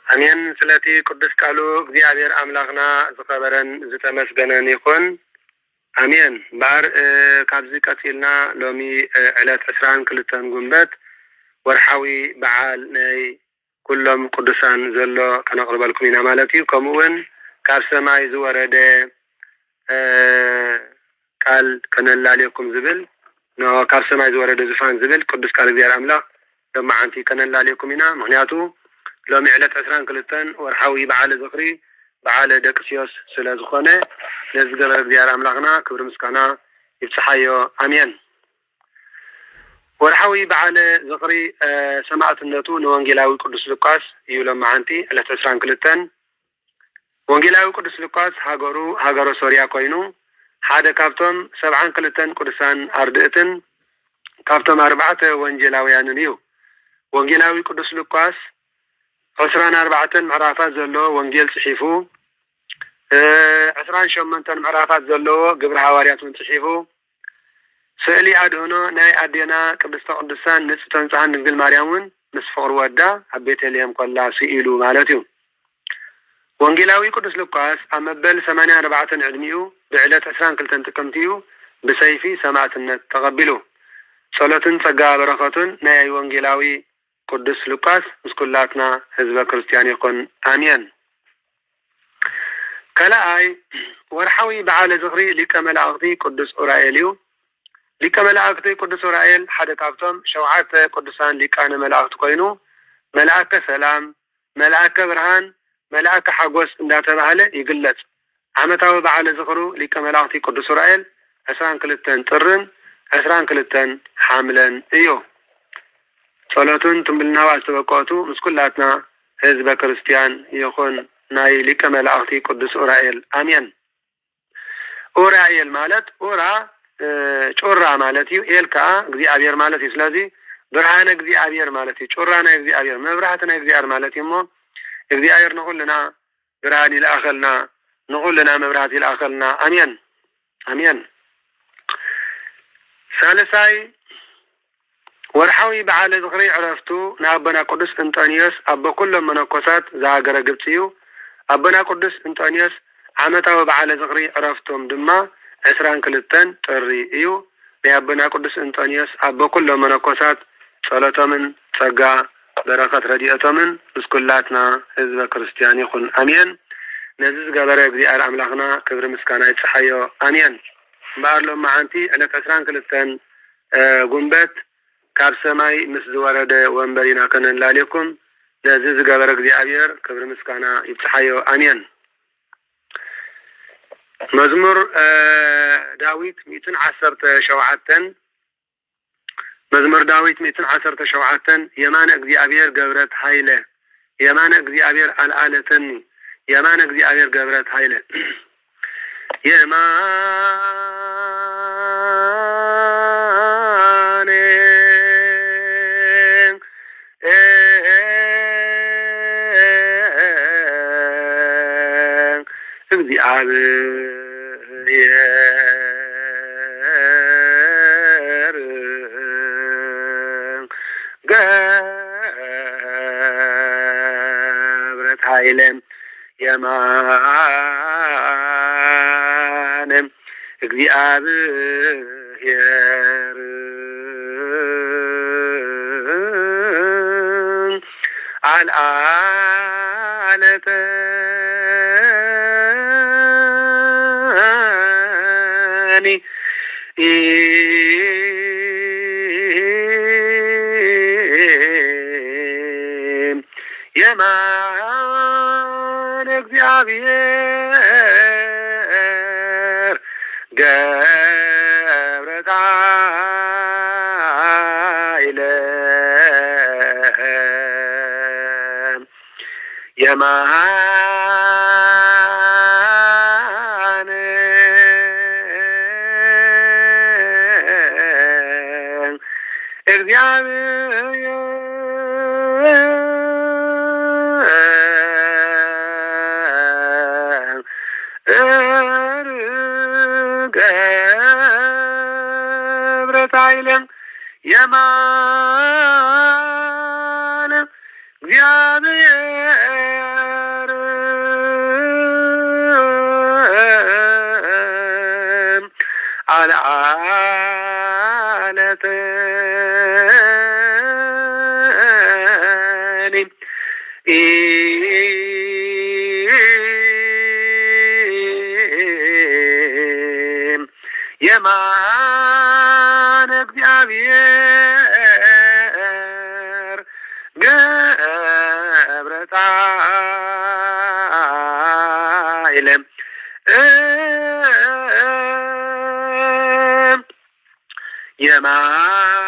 أمين سلتي قدس قالوا እግዚአብሔር አምላክና ዝኸበረን ዝተመስገነን ይኹን አሜን ባር ካብዚ ቀፂልና ሎሚ ዕለት 22 ጉንበት ወርሓዊ በዓል ናይ ኩሎም ቅዱሳን ዘሎ ከነቅርበልኩም ኢና ማለት እዩ ከምኡውን ካብ ሰማይ ዝወረደ ቃል ከነላልየኩም ዝብል ነው ካብ ሰማይ ዝወረደ ዝፋን ዝብል ቅዱስ ቃል እግዚአብሔር አምላክ ደማዓንቲ ከነላልየኩም ኢና ምክንያቱ ሎሚ ዕለት 22 ወርሓዊ በዓል ዝኽሪ በዓል ደቅስዮስ ስለዝኾነ ለዝገበረ እግዚአብሔር አምላክና ክብር ምስጋና ይብጽሐዮ አሜን ወርሓዊ በዓል ዝኽሪ ሰማዕትነቱ ንወንጌላዊ ቅዱስ ሉቃስ እዩ ለማዓንቲ ዕለት 22 ወንጌላዊ ቅዱስ ሉቃስ ሃገሩ ሶርያ ኮይኑ ሓደ ካብቶም 72 ቅዱሳን አርድእትን ካብቶም 4 ወንጌላውያንን እዩ ወንጌላዊ ቅዱስ ሉቃስ 24 ምዕራፋት ዘለዎ ወንጌል ጽሒፉ 28 ምዕራፋት ዘለዎ ግብረ ሐዋርያትን ጽሒፉ ስእሊ አድህኖ ናይ አዴና ቅድስተ ቅዱሳን ንጽሕተን ጻን ድንግል ማርያምን ምስ ፍቅር ወዳ ኣብ ቤተልሔም ቆላ ሲኢሉ ማለት እዩ ወንጌላዊ ቅዱስ ሉቃስ ኣብ መበል 84 ዕድሚኡ ብዕለት 22 ጥቅምት እዩ ብሰይፊ ሰማዕትነት ተቐቢሉ ጸሎትን ጸጋ በረኸቱን ናይ ወንጌላዊ ቅዱስ ሉቃስ ምስኩላትና ህዝበ ክርስቲያን ይኹን አሜን ከላኣይ ወርሓዊ በዓል ዝኽሪ ሊቀ መላእክቲ ቅዱስ ኡራኤል እዩ ሊቀ መላእክቲ ቅዱስ ኡራኤል ሓደ ካብቶም 7 ቅዱሳን ሊቃነ መላእክቲ ኮይኑ መልአከ ሰላም መልአከ ብርሃን መልአከ ሓጎስ እንዳተባሃለ ይግለጽ ዓመታዊ በዓል ዝኽሩ ሊቀ መላእክቲ ቅዱስ ኡራኤል 22 ጥርን 22 ሓምለን እዩ ጸሎቱን ትምልናው አስተበቆቱ ምስኩላትና ህዝበ ክርስቲያን ይኹን ናይ ሊቀ መላእክቲ ቅዱስ ኡራኤል አሜን ኡራኤል ማለት ኡራ ጮራ ማለት እዩ ኤልካ እግዚአብሔር ማለት እዩ ስለዚ ብርሃነ እግዚአብሔር ማለት እዩ ጮራ ናይ እግዚአብሔር መብራህት ናይ እግዚአብሔር ማለት እዩ እግዚአብሔር ንኹልና ብርሃን ይላኸልና ንኹልና መብራህት ይላኸልና አሜን አሜን ሳልሳይ ወርሓዊ በዓል ዝኽሪ ዕረፍቱ ንኣቦና ቅዱስ እንጦንዮስ ኣቦ ኩሎም መነኮሳት ዝሃገረ ግብፂ እዩ ኣቦና ቅዱስ እንጦንዮስ ዓመታዊ በዓል ዝኽሪ ዕረፍቶም ድማ 22 ጥሪ እዩ ናይ ኣቦና ቅዱስ እንጦንዮስ ኣቦ ኩሎም መነኮሳት ጸሎቶምን ጸጋ በረኸት ረድኤቶምን ምስኩላትና ህዝበ ክርስቲያን ይኹን አሜን ነዚ ዝገበረ እግዚአብሔር አምላክና ክብሪ ምስጋና ይጽሐዮ አሜን ባርሎም ማዓንቲ ዕለት 22 ጉንበት ካብ ሰማይ ምስ ዝወረደ ወንበሪና ከነላልየኩም ነዚ ዝገበረ እግዚአብሔር ክብሪ ምስጋና ይብጽሐዮ አሜን መዝሙር ዳዊት 117 መዝሙር ዳዊት 117 የማነ እግዚአብሔር ገብረት ኃይለ የማነ እግዚአብሔር አልዓለተኒ የማነ እግዚአብሔር ገብረት ኃይለ እግዚአብሔር ገብረት ኃይለ የማነ እግዚአብሔር አልዓለተኒ የማነ እግዚአብሔር ገብረት ኃይለ የማነ ገብረት ኃይለም የማነ እግዚአብሔር አልዓለተኒ የማነ እግዚአብሔር ገብረት ኃይለም የማነ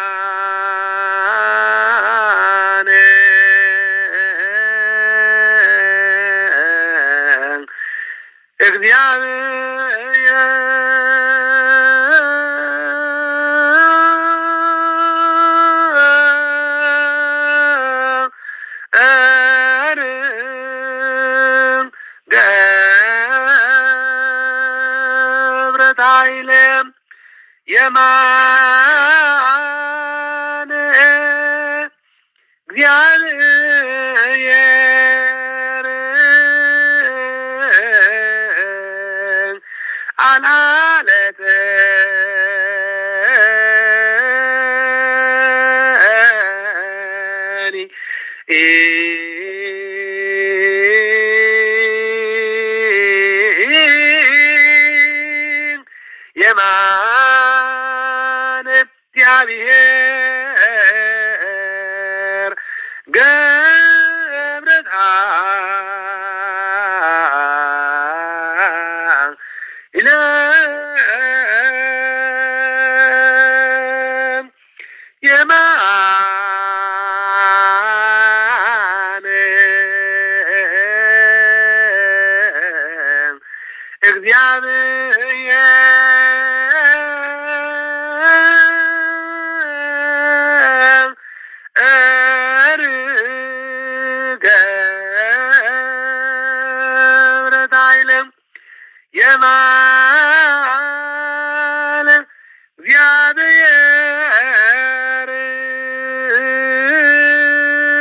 ገብረት ኃይለም የማነ እግዚአብሔር አልዓለተኒ የማነ እግዚአብሔር ገብረት ኃይለም የማነ እግዚአብሔር ገብረት ኃይለም የማነ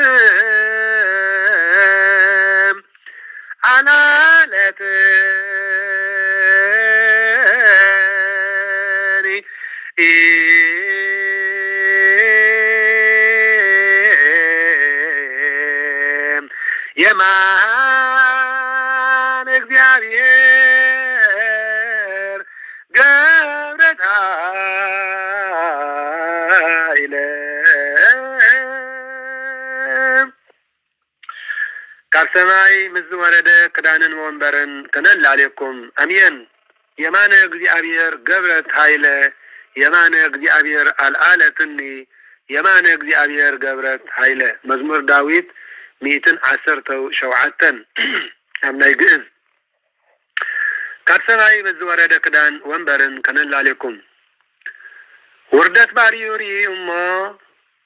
እግዚአብሔር አልዓለተኒ የማነ እግዚአብሔር ገብረት ኃይለም ካብ ሰማይ ምስ ዝወረደ ክዳንን ወንበርን ከነላሌኩም አሜን። የማነ እግዚአብሔር ገብረት ኃይለ የማነ እግዚአብሔር አልዓለተኒ የማነ እግዚአብሔር ገብረት ኃይለ መዝሙር ዳዊት 117 ኣብ ናይ ግዕዝ ካብ ሰማይ ምስ ዝወረደ ክዳን ወንበርን ከነላሌኩም ውርደት ባሪዩሪ እሞ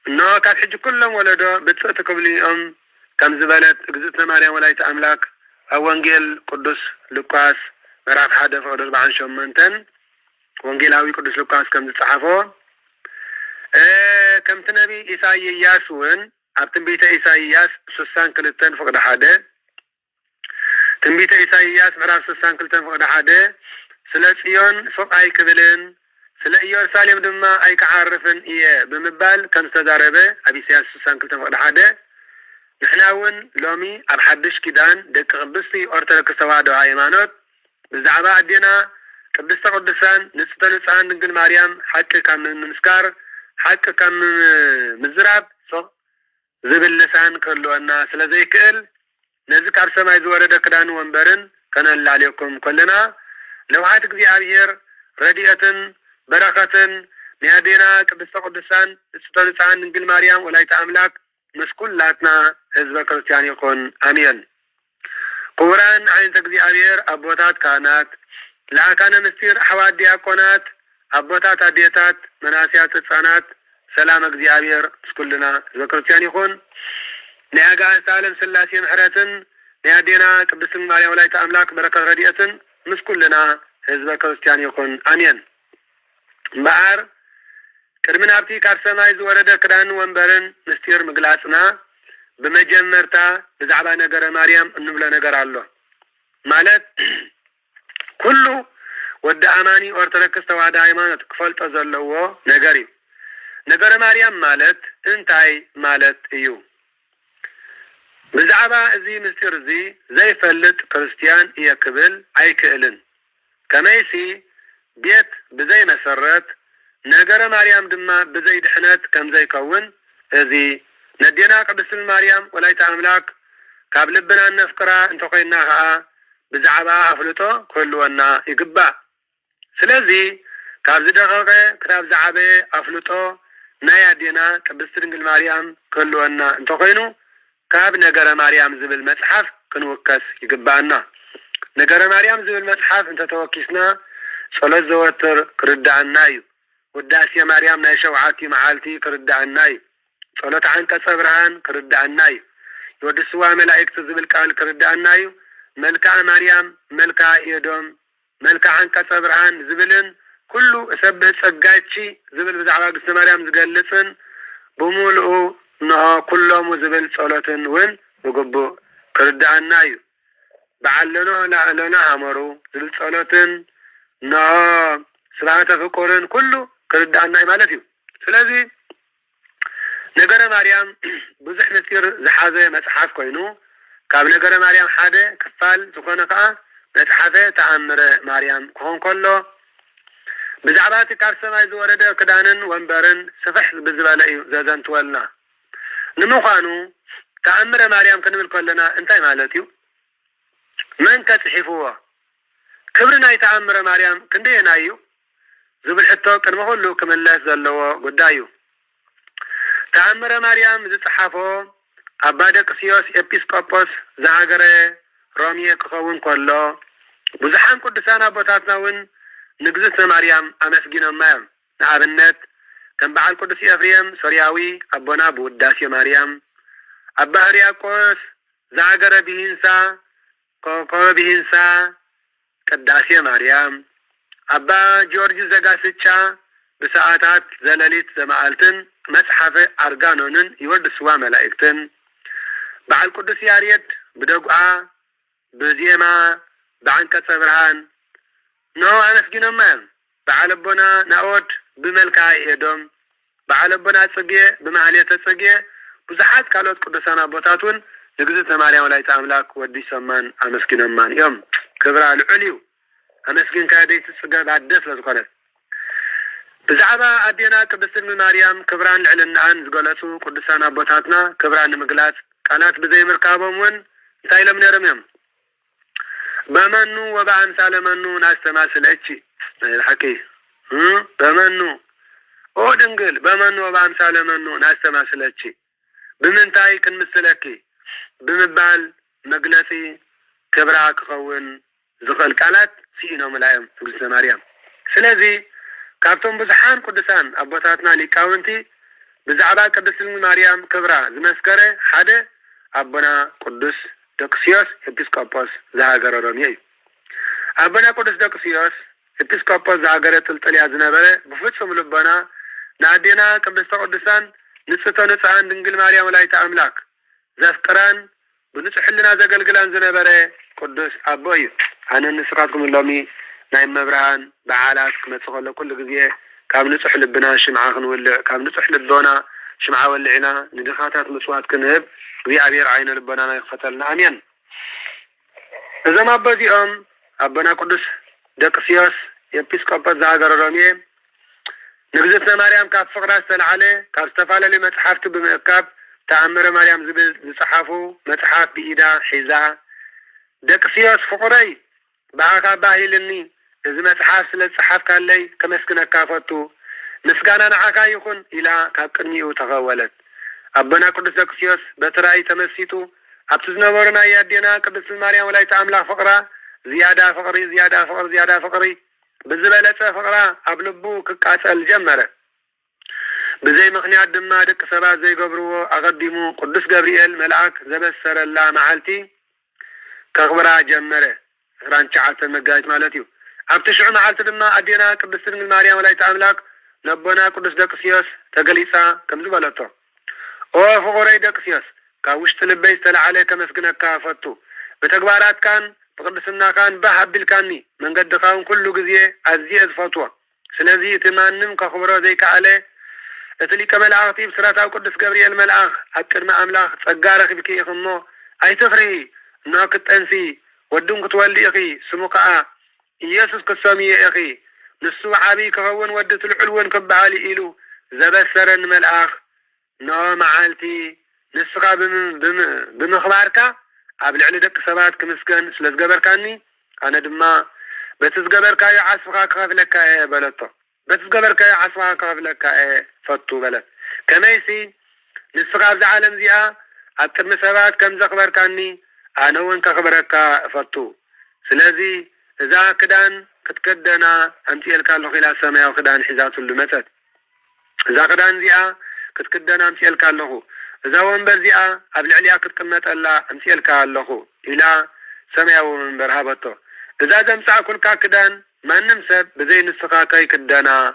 እኖ ካብ ሕጂ ኩሎም ወለዶ ብፅእቲ ክብልኦም ከም ዝበለት እግዝእትነ ማርያም ወላዲተ ኣምላክ ኣብ ወንጌል ቅዱስ ሉቃስ ምዕራፍ 1:48 ወንጌላዊ ቅዱስ ሉቃስ ከም ዝፀሓፎ ከምቲ ነቢ ኢሳይያስ እውን ኣብ ትንቢተ ኢሳይያስ 62:1 ትንቢተ ኢሳይያስ ምዕራፍ 62:1 ስለ ጽዮን ፎቅ ኣይክብልን ስለ ኢየሩሳሌም ድማ ኣይከዓርፍን እየ ብምባል ከም ዝተዛረበ ኣብ ኢሳይያስ 62:1 ንሕና እውን ሎሚ ኣብ ሓድሽ ኪዳን ደቂ ቅድስቲ ኦርቶዶክስ ተዋህዶ ሃይማኖት ብዛዕባ ኣዴና ቅድስተ ቅዱሳን ንጽሕተ ንጹሓን ድንግል ማርያም ሓቂ ካብ ምምስካር ሓቂ ካብ ምዝራብ ዝብል ልሳን ከልወና ስለ ዘይክእል ነዚ ካብ ሰማይ ዝወረደ ክዳን ወንበርን ከነላሌኩም ከለና ለውሃት እግዚአብሔር ረድኤትን በረከትን ንያዴና ቅድስተ ቅዱሳን ንጽሕተ ንጹሓን ድንግል ማርያም ወላዲተ አምላክ ምስኩላትና ህዝበ ክርስቲያን ይኹን አሜን። ክቡራን ዓይነተ እግዚአብሔር አቦታት ካህናት ለአካነ ምስጢር አሕዋት ዲያቆናት አቦታት አዴታት መናስያት ህፃናት سلام እግዚአብሔር እስኩልና ዘክርስቲያን ይኹን ነያጋ ሰላም ስላሴ ምሕረትን ነያዴና ቅድስት ማርያም ወላዲተ አምላክ በረከት ረድኤትን ምስኩልና ህዝበ ክርስቲያን ይኹን አሜን። ማር ቅድምን አብቲ ካብ ሰማይ ዝወረደ ክዳን ወንበርን ምስጢር ምግላጽና በመጀመርታ በዛዕባ ነገረ ማርያም እንብለ ነገር አሎ ማለት ኩሉ ወደ አማኒ ኦርቶዶክስ ተዋሕዶ ሃይማኖት ክፈልጦ ዘለዎ ነገር እዩ። ነገረ ማርያም ማለት እንታይ ማለት እዩ? በዛዕባ እዚ ምስጢር እዚ ዘይፈልጥ ክርስቲያን ይክብል አይክእልን። ከመይሲ ቤት ብዘይ መሰረት ነገረ ማርያም ድማ ብዘይ ድሕነት ከም ዘይከውን እዚ ነዴና ቅድስት ማርያም ወላዲተ አምላክ ካብ ልብና ነፍቅራ እንተኮይና ከዓ በዛዕባ አፍልጦ ክህልወና ይግባእ። ስለዚ ካብ ዝደቀቀ ክታብ ዝዓበየ አፍልጦ ናይ አዴና ቅድስት ድንግል ማርያም ክህልወና እንተኮይኑ ካብ ነገረ ማርያም ዝብል መጽሐፍ ክንውከስ ይግባአና። ነገረ ማርያም ዝብል መጽሐፍ እንተተወኪስና ጸሎት ዘወትር ክርዳአና እዩ። ውዳሴ ማርያም ናይ ሸውዓቲ መዓልቲ ክርዳአና እዩ። ጸሎት አንቀጸ ብርሃን ክርዳአና እዩ። የወድስዋ መላእክት ዝብል ቃል ክርዳአና እዩ። መልክዓ ማርያም መልክዓ ኤዶም መልክዓ አንቀጸ ብርሃን ዝብልን ኩሉ እሰብህ ጸጋቺ ዝብል ብዛዕባ ቅድስት ማርያም ዝገልጽን በሙሉኡ ነው ኩሎሙ ዝብል ጸሎትን ውን በግቡእ ክርዳአና እዩ። በዓለኖ ለዓለና አመሩ ዝብል ጸሎትን ነው ስብሐተ ፍቁርን ኩሉ ክርዳአና ማለት እዩ። ስለዚ ነገረ ማርያም ብዙሕ ምስጢር ዝሓዘ መጽሓፍ ኮይኑ ካብ ነገረ ማርያም ሓደ ክፋል ዝኾነ ከዓ መጽሓፈ ተአምረ ማርያም ክኾን ከሎ ብዛዕባ እቲ ካብ ሰማይ ዝወረደ ክዳንን ወንበርን ስፍሕ ብዝበለ እዩ ዘዘንትወልና። ንምዃኑ ተአምረ ማርያም ክንብል ከለና እንታይ ማለት እዩ? መን ከጽሒፍዎ? ክብሪ ናይ ተአምረ ማርያም ክንደየና እዩ ዝብል ሕቶ ቅድሚ ኩሉ ክምለስ ዘለዎ ጉዳይ እዩ። ተአምረ ማርያም ዝጽሓፎ አባ ደቅስዮስ ኤጲስቆጶስ ዝሃገረ ሮሜ ክኸውን ከሎ ብዙሓን ቅዱሳን አቦታትና ውን ንግዝእትነ ማርያም አመስጊኖማ እዮም። ንኣብነት ከም በዓል ቅዱስ ኤፍሬም ሶርያዊ አቦና ብውዳሴ ማርያም፣ አባ ሕርያቆስ ዝሃገረ ቢሂንሳ ኮከበ ቢሂንሳ ቅዳሴ ማርያም፣ አባ ጊዮርጊስ ዘጋስጫ ብሰዓታት ዘለሊት ዘመዓልትን መጽሐፈ አርጋኖንን ይወድስዋ መላእክትን፣ በዓል ቅዱስ ያሬድ ብደጉዓ በዜማ በአንቀጸ ብርሃን ነው አመስጊኖማ እዮም። በዓል አቦና ናኦድ በመልክዓ ኤዶም፣ በዓል አቦና ጽጌ በማህሌተ ጽጌ ብዙሓት ካልኦት ቅዱሳን አቦታቱን ንግዝእትነ ማርያም ወላዲተ አምላክ ወዲሶማን አመስጊኖማን እዮም። ክብራ ልዑል እዩ። አመስግንካ ደይትጽገብ አደስ ለዝኮነት ብዛዕባ አዴና ቅድስት ማርያም ክብራን ልዕልናን ዝገለጹ ቅዱሳን አቦታትና ክብራን ንምግላጽ ቃላት ብዘይ ምርካቦም ውን እንታይ ኢሎም ነይሮም እዮም? በመኑ ወበአምሳለ መኑ ናስተማስለች ሐቂ በመኑ ኦ ድንግል በመኑ ወበአምሳለ መኑ ናስተማስለች ብምንታይ ክንምስለኪ ብምባል መግለጺ ክብራ ክኸውን ዝኽእል ቃላት ሲኢኖም እዮም ንግዝእትነ ማርያም። ስለዚ ካብቶም ብዙሓን ቅዱሳን አቦታትና ሊቃውንቲ ብዛዕባ ቅድስት ማርያም ክብራ ዝመስከረ ሓደ አቦና ቅዱስ ደቅስዮስ ኤጲስቆጶስ ዝሃገረ ሮሜ እዩ። አቦና ቅዱስ ደቅስዮስ ኤጲስቆጶስ ዝሃገረ ጥልጥልያ ዝነበረ ብፍጹም ልቦና ንአዴና ቅድስተ ቅዱሳን ንጽሕተ ንጹሐን ድንግል ማርያም ወላዲተ አምላክ ዘፍቅራን ብንጹሕ ሕሊና ዘገልግላን ዝነበረ ቅዱስ አቦ እዩ። አነ ንስኻትኩም ሎሚ ናይ መብርሃን በዓላት ክመጽእ ከሎ ኩሉ ግዜ ካብ ንጹሕ ልብና ሽምዓ ክንውልዕ ካብ ንጹሕ ልቦና ሽምዓ ወልዕና ንድኻታት ምጽዋት ክንህብ እግዚአብሔር ዓይነ ልቦናና ይክፈተልና አሜን። እዞም አቦ እዚኦም አቦና ቅዱስ ደቅስዮስ ኤጲስቆጶስ ዝሃገረ ሮሜ ንግዝእትነ ማርያም ካብ ፍቅራ ዝተልዓለ ካብ ዝተፈላለዩ መጽሓፍቲ ብምእካብ ተአምረ ማርያም ዝብል ዝጽሓፉ መጽሓፍ ብኢዳ ሒዛ ደቅስዮስ ፍቁረይ ባኻ ባሂልኒ እዚ መጽሓፍ ስለ ዝጽሓፍካለይ ከመስግነካ ፈቱ ምስጋና ንዓካ ይኹን ኢላ ካብ ቅድሚኡ ተኸወለት። አቦና ቅዱስ ደቅስዮስ በትራይ ተመሲጡ ኣብቲ ዝነበሩ ናይ አዴና ቅድስት ማርያም ወላዲተ አምላክ ፍቅራ ዝያዳ ፍቅሪ ብዝበለጸ ፍቅራ ኣብ ልቡ ክቃጸል ጀመረ። بزي مخنيات دما دك سبات زي قبرو أقدمو قدس جبريل ملعك زبسر الله معالتي كغبرا جمرة ران شعات المجاج مالتيو أبتشع معالت دما أدينا قدس من مريم ولا يتعملك نبنا قدس دكسيوس تجليسا كم زبالته أو فقري دكسيوس كاوشت لبيست عليه كمسكنك كافتو بتكبارات كان بقدسنا كان بحب الكاني من قد قاون كل جزية أزيز فتوى سلازي تمانم كخبره ذيك عليه اتلي كملعاقتي بسرات او قدس جبريل ملعاق اكرم املاخ صقارك بكي يخمو اي تفري ناقت انسي ودون كتولي اخي سموكا يسوس كسامي اخي نسو عابي كغون ودت العلون كبعالي إلو زبسرن ملعاق نو معالتي نسقا بمخباركا قبل علي دك سبات كمسكن سلازقبركاني انا دما بتزقبركا يعصفها كغفلكا بلطو بتزقبركا يعصفها كغفلكا فتو بلد كميسي نسقا بزعالم زيا أكرم سبات كم زقبركاني انا وين كخبركا فتو سلازي اذا كدان كتكدنا امتي الكالو خلال سماء وكدان حزات اللمتت اذا كدان زيا كتكدنا امتي الكالو إذا وانبر زيا قبل عليا كتقمت الله امتي الكالو الى سماء ومنبر هابطو إذا دمسع كل كاكدان ما نمسب بزي نسقا كي كدنا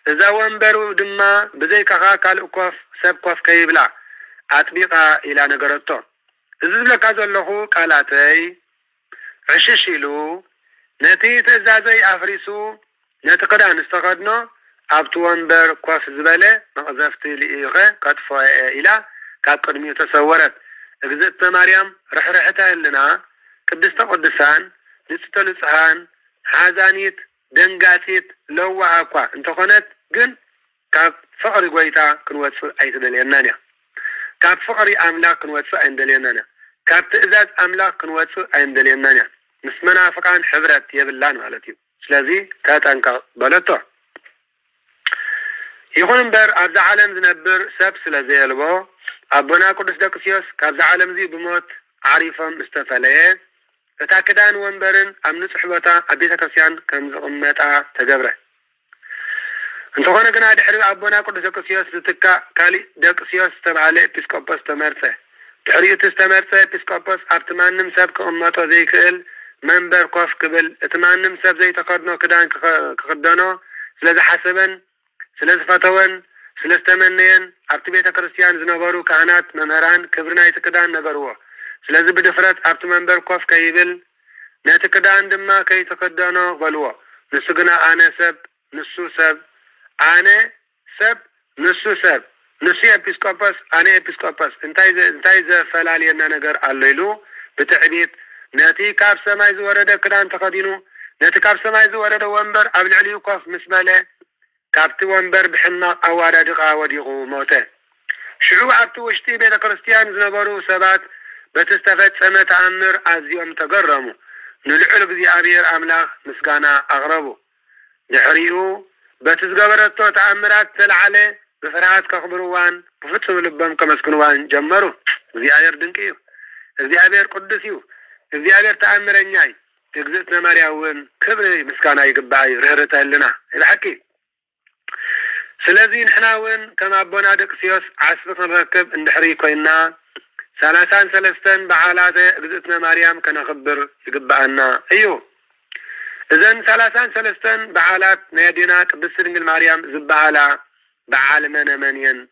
إذا وانبرو دما بزي كخا كالوكوف سب كوف كيبلا أطبيقا إلى نقرطو إذا لك أزلخو كالاتي عششيلو نتي تزازي أفريسو نتقدان استقدنا أبتو وانبر كوف زبالة مغزفتي لإيغة كتفا إلى كقدمي تصورت إذا مريم رحرحتها لنا قدست قدسان نستلصهان حزانيت دنقاتيت لوعاكوا انت خونت جن كاب فقري قويتا كنواتسو ايت دلينانيا كاب فقري املاك كنواتسو اين دلينانيا كاب تئزاز املاك كنواتسو اين دلينانيا نسمنا فقان حبرت يبلان مالتيو سلازي تاتانكا بلتو يخون بر ابز عالم زنبر سب سلازي يلبو ابونا قدس دكسيوس كابز عالم زي بموت عريفهم استفاليه فتاكدان وانبرن امن صحبتا ابيتا كرسيان كم زقمتا تجبره انت هنا كنا دحري ابونا قدس دكسيوس زتكا كالي دكسيوس تبعالي ابيسكوبوس تمرسه دحري تستمرسه ابيسكوبوس ابتمانم سب كأمتو زي كل منبر قف قبل اتمانم سب زي تقدنو كدان كخدانو سلز حسبن سلز فتوان سلز تمنين ابتبيتا كرسيان زنبارو كهنات ممهران كبرنا يتكدان نبروه سلازي بدفرات ابت منبر كوف كيبل نتكدان دما كي تقدانو بلوا نسقنا انا سب نسو سب انا سب نسو سب نسي ابيسكوبس انا ابيسكوبس انتايز فلالينا نجر الليلو بتعبيت ناتي كاب سماي زورد كدان تقدينو ناتي كاب سماي زورد وانبر ابن علي كوف مسماله كابت وانبر بحنا اوارد قاوديغو موته شعوب عبتو وشتي بين كريستيان زنبرو سبات بتستفاد سنة عمر عزيهم تقرموا نلعلق ذي أبير أملاخ مسقانا أغربوا نحريقوا بتسقبرتو تعمرات تلعالي بفرعات كخبروان بفتسوا لبهم كمسكنوان جمروا ذي أبير دنكيو ذي أبير قدسيو ذي أبير تعمرنياي تقزتنا مرياوين كبري مسقانا يقبعي رهرتها لنا الحكي سلازين حناوين كما أبونا دكسيوس عسبة نركب اندحريكو إنا 33 بعالات اجزتنا مريم كنخبر يقبعنا ايوه اذن 33 بعالات نادينا قدس دنجل مريم زبعالا بعالمنا منين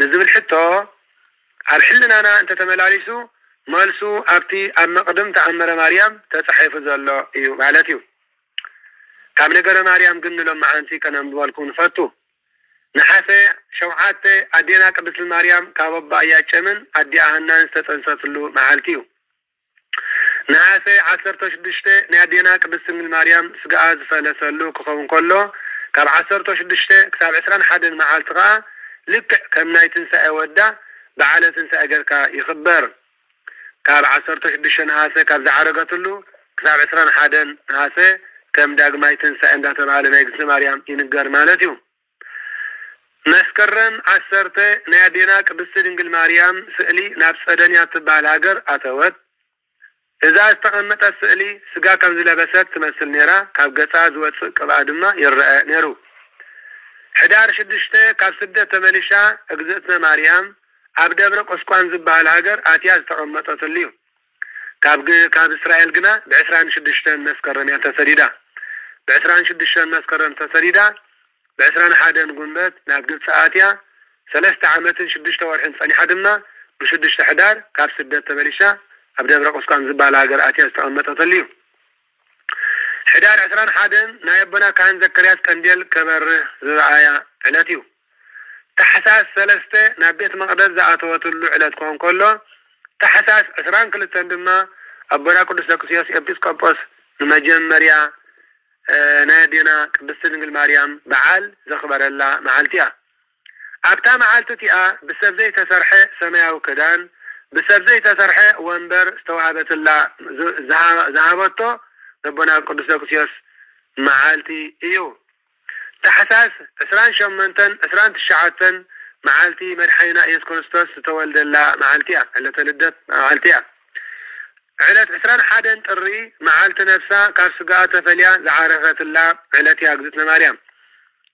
نزب الحتو الحلنا انا انت تملاليسو مالسو ابتي اما قدم تأمر مريم تصحيف زلو ايوه مالتيو كام نقر مريم قلنا لما انتي كنمدوالكون فتو نحاسة شوعات أدينا قدس المريم كاببا ياتشمن أدي أهنان ستنسطلو معالتيو نحاسة 16 نادينا قدس المريم سقاز فلسلو كخون كله كاب 16 كتاب 21 معالتغا لك كم نايتن سأودا بعالة سأجركا يخبر كاب 16 نحاسة كاب زعرقتلو كتاب 21 نحاسة كم داق مايتن سأندا تبعالة ميقس المريم ينقر مالتيو مسكرم 10 نادينا قدس دنجل مريم سئلي نابس أدنيا تبال هاجر أتوت إذا استقمت السئلي سقا كم زلبست تمثل نيرا كاب قطع زوت قبع دما يرأى نيرو حدار 6 ካብ ስደት ተመልሻ እግዝእትነ ማርያም ኣብ ደብረ ቆስቋን ዝበሃል ሃገር ኣትያ ዝተቀመጠትሉ እዩ ካብ እስራኤል ግና ብ26 መስከረም ተሰዲዳ ብ26 መስከረም ተሰዲዳ ብ21 ጉንበት ናብ ግብጽ ኣትያ 3 ዓመትን 6 ወርሕን ጸኒሓ ድማ ብ6 ሕዳር ካብ ስደት ተመልሻ ኣብ ደብረ ቆስቋን ዝበሃል ሃገር ኣትያ ዝተቀመጠትሉ እዩ حدار 21 ናይ ኣቦና ካህን ዘከርያስ ቀንዴል ከበርህ ዝረኣያ ዕለት እዩ ታሕሳስ 3 ናብ ቤት መቅደስ ዝኣተወትሉ ዕለት ኮን ከሎ ታሕሳስ 22 ድማ ኣቦና ቅዱስ ደቅስዮስ ኤጲስቆጶስ ንመጀመርያ ናይ ኣዴና ቅድስት ድንግል ማርያም በዓል ዘኽበረላ መዓልቲ እያ ኣብታ መዓልቲ እቲኣ ብሰብ ዘይተሰርሐ ሰማያዊ ክዳን ብሰብ ዘይተሰርሐ ወንበር ዝተዋሃበትላ ዝሃበቶ ربنا القدس دقسيوس معالتي ايو تحساس 28 معالتي مدحينا يسوع كريستوس تولد الله معالتي اللي تلدت معالتي علت 21 طري معالت نفسها كارسقا تفليا زعرفت الله علتي اجزتنا مريم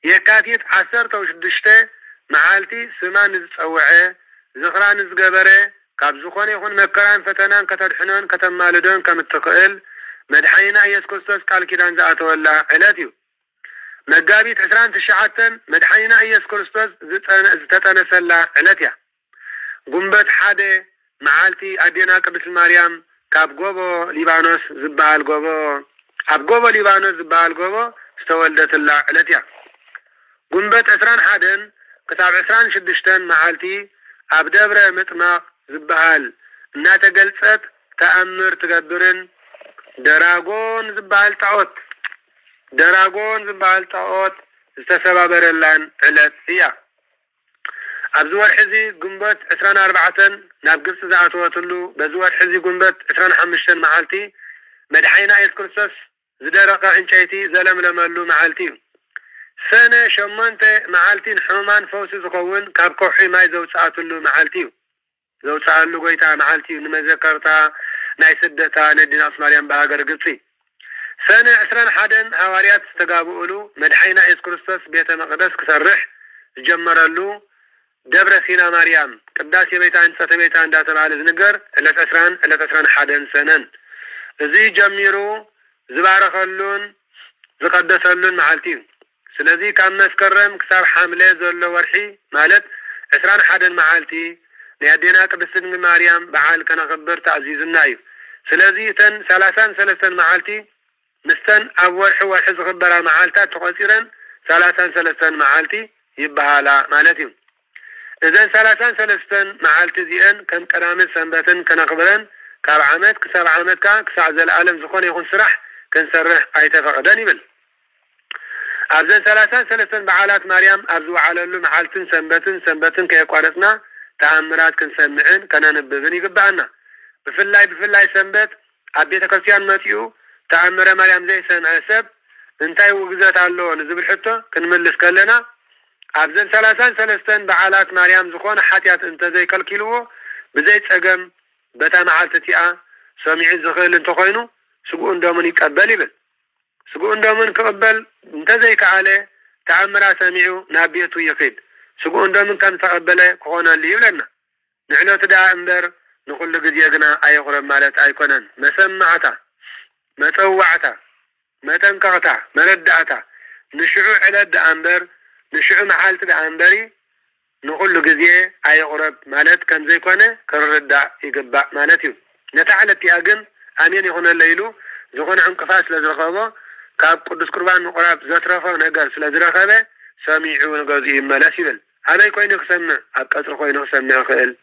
يكاتيت 16 معالتي سمان زصوعه زخران زغبره كاب زخون يكون مكران فتنان كتدحنون كتمالدون كمتقل مدحينا يسوع كريستوس قال كيدان زاتولا علاتيو مغابيت 19 مدحينا يسوع كريستوس زتتنسلا علاتيا غنبت حاده معالتي ادينا قدس مريم كاب غوبو ليبانوس زبال غوبو اب غوبو ليبانوس زبال غوبو استولدت لا علاتيا غنبت 11 كتاب 26 معالتي اب دبر مطمع زبال ناتغلصت تأمر تغبرن دراغون زبال طاوت استسبابرلان علت هي ابزور حزي غنبت 24 ناب قص زعتوتلو بزور حزي غنبت 25 معالتي مدحينا يسوع كريستوس زدرق انچيتي زلململو معالتي سنه شمنت معالتي حمان فوس زكون كاب كوحي ماي زوصاتلو معالتي زوصالو غيتا معالتي نمذكرتا ناي سدتا ندينا اسماريان بهاجر قصي سنة 21 حواريات استقابلو مدحينا يسوع كريستوس بيت مقدس كسرح جمرلو دبر سينا مريم قداسي بيتان ستبيتان داتبال زنقر الات 21 سنن زي جميرو زبارخلون زقدسلون معالتي سلازي كان مسكرم كساب حاملة زولو ورحي مالت 21 معالتي نيادينا قدست مريم بعال كان خبر تعزيز النايف سلازي تن 33 معالتي مستن اول حوار حز خبرها معالتا تقصيرا 33 معالتي يبهالا مالتي اذن 33 معالتي زيان كم كرامل سنبتن كنقبرن كاب عامت كساب عامت كسع زي العالم زخون يكون سرح كنسرح ايتا فقدان يبل ابزن 33 بعالات مريم ابزو على اللو معالتن سنبتن كيقوانتنا تأمرات كنسمعن كننببن يقبعنا بفلاي سنبت عبيت كرسيان ماتيو تأمر مريم زي سمع سب انتاي وقزات علو نزبل حتو كنملس كلنا ابزن 33 بعالات مريم زخون حاتيات انت زي كالكيلو بزي تسقم بتا معالتتيا سمعي الزخيل انتو خوينو سقون دومن يقبل يبل سقون دومن كقبل انت زي كعالي تأمرا سمعو نابيتو يقيد سقون دومن كان تقبله كونا اللي يبلنا نحن تدعى انبر نقول لقديقنا اي قرب مالت ايكونن مسمعتا متوعتا متنكغتا مردعتا نشعو على أنبر نشعو معالت أنبري نقول له قزيه أي قرب مالت كان زي كونه كردع يقبع مالتيو نتعلت يأجن أمين يكون الليلو زخون عن قفاس لزرخبه كاب قدس قربان قراب زترفه ونقر سلزرخبه سامعو نقضي مالسيبل أنا يكون يخسمع أبقصر خوين يخسمع خيل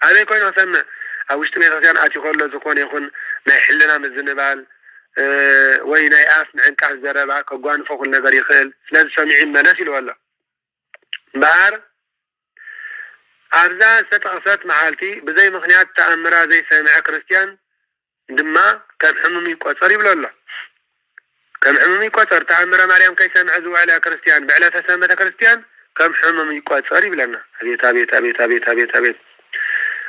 أنا يكون يخسمع أوش تمي خسيان آتي خول زخون يكون نحلنا من الزنبال وين يقف عن كاس زربا كقوان فوق النجار يخيل لازم سامعين مناسل ولا بار أرزا ستقصت معالتي بزي مخنيات تأمرا زي سامع كريستيان دما كان حمومي قصر يبلا الله كان حمومي قصر تأمرا مريم كي سامع زو على كريستيان بعلا تسامة كريستيان كم حمومي قصر يبلا أبيت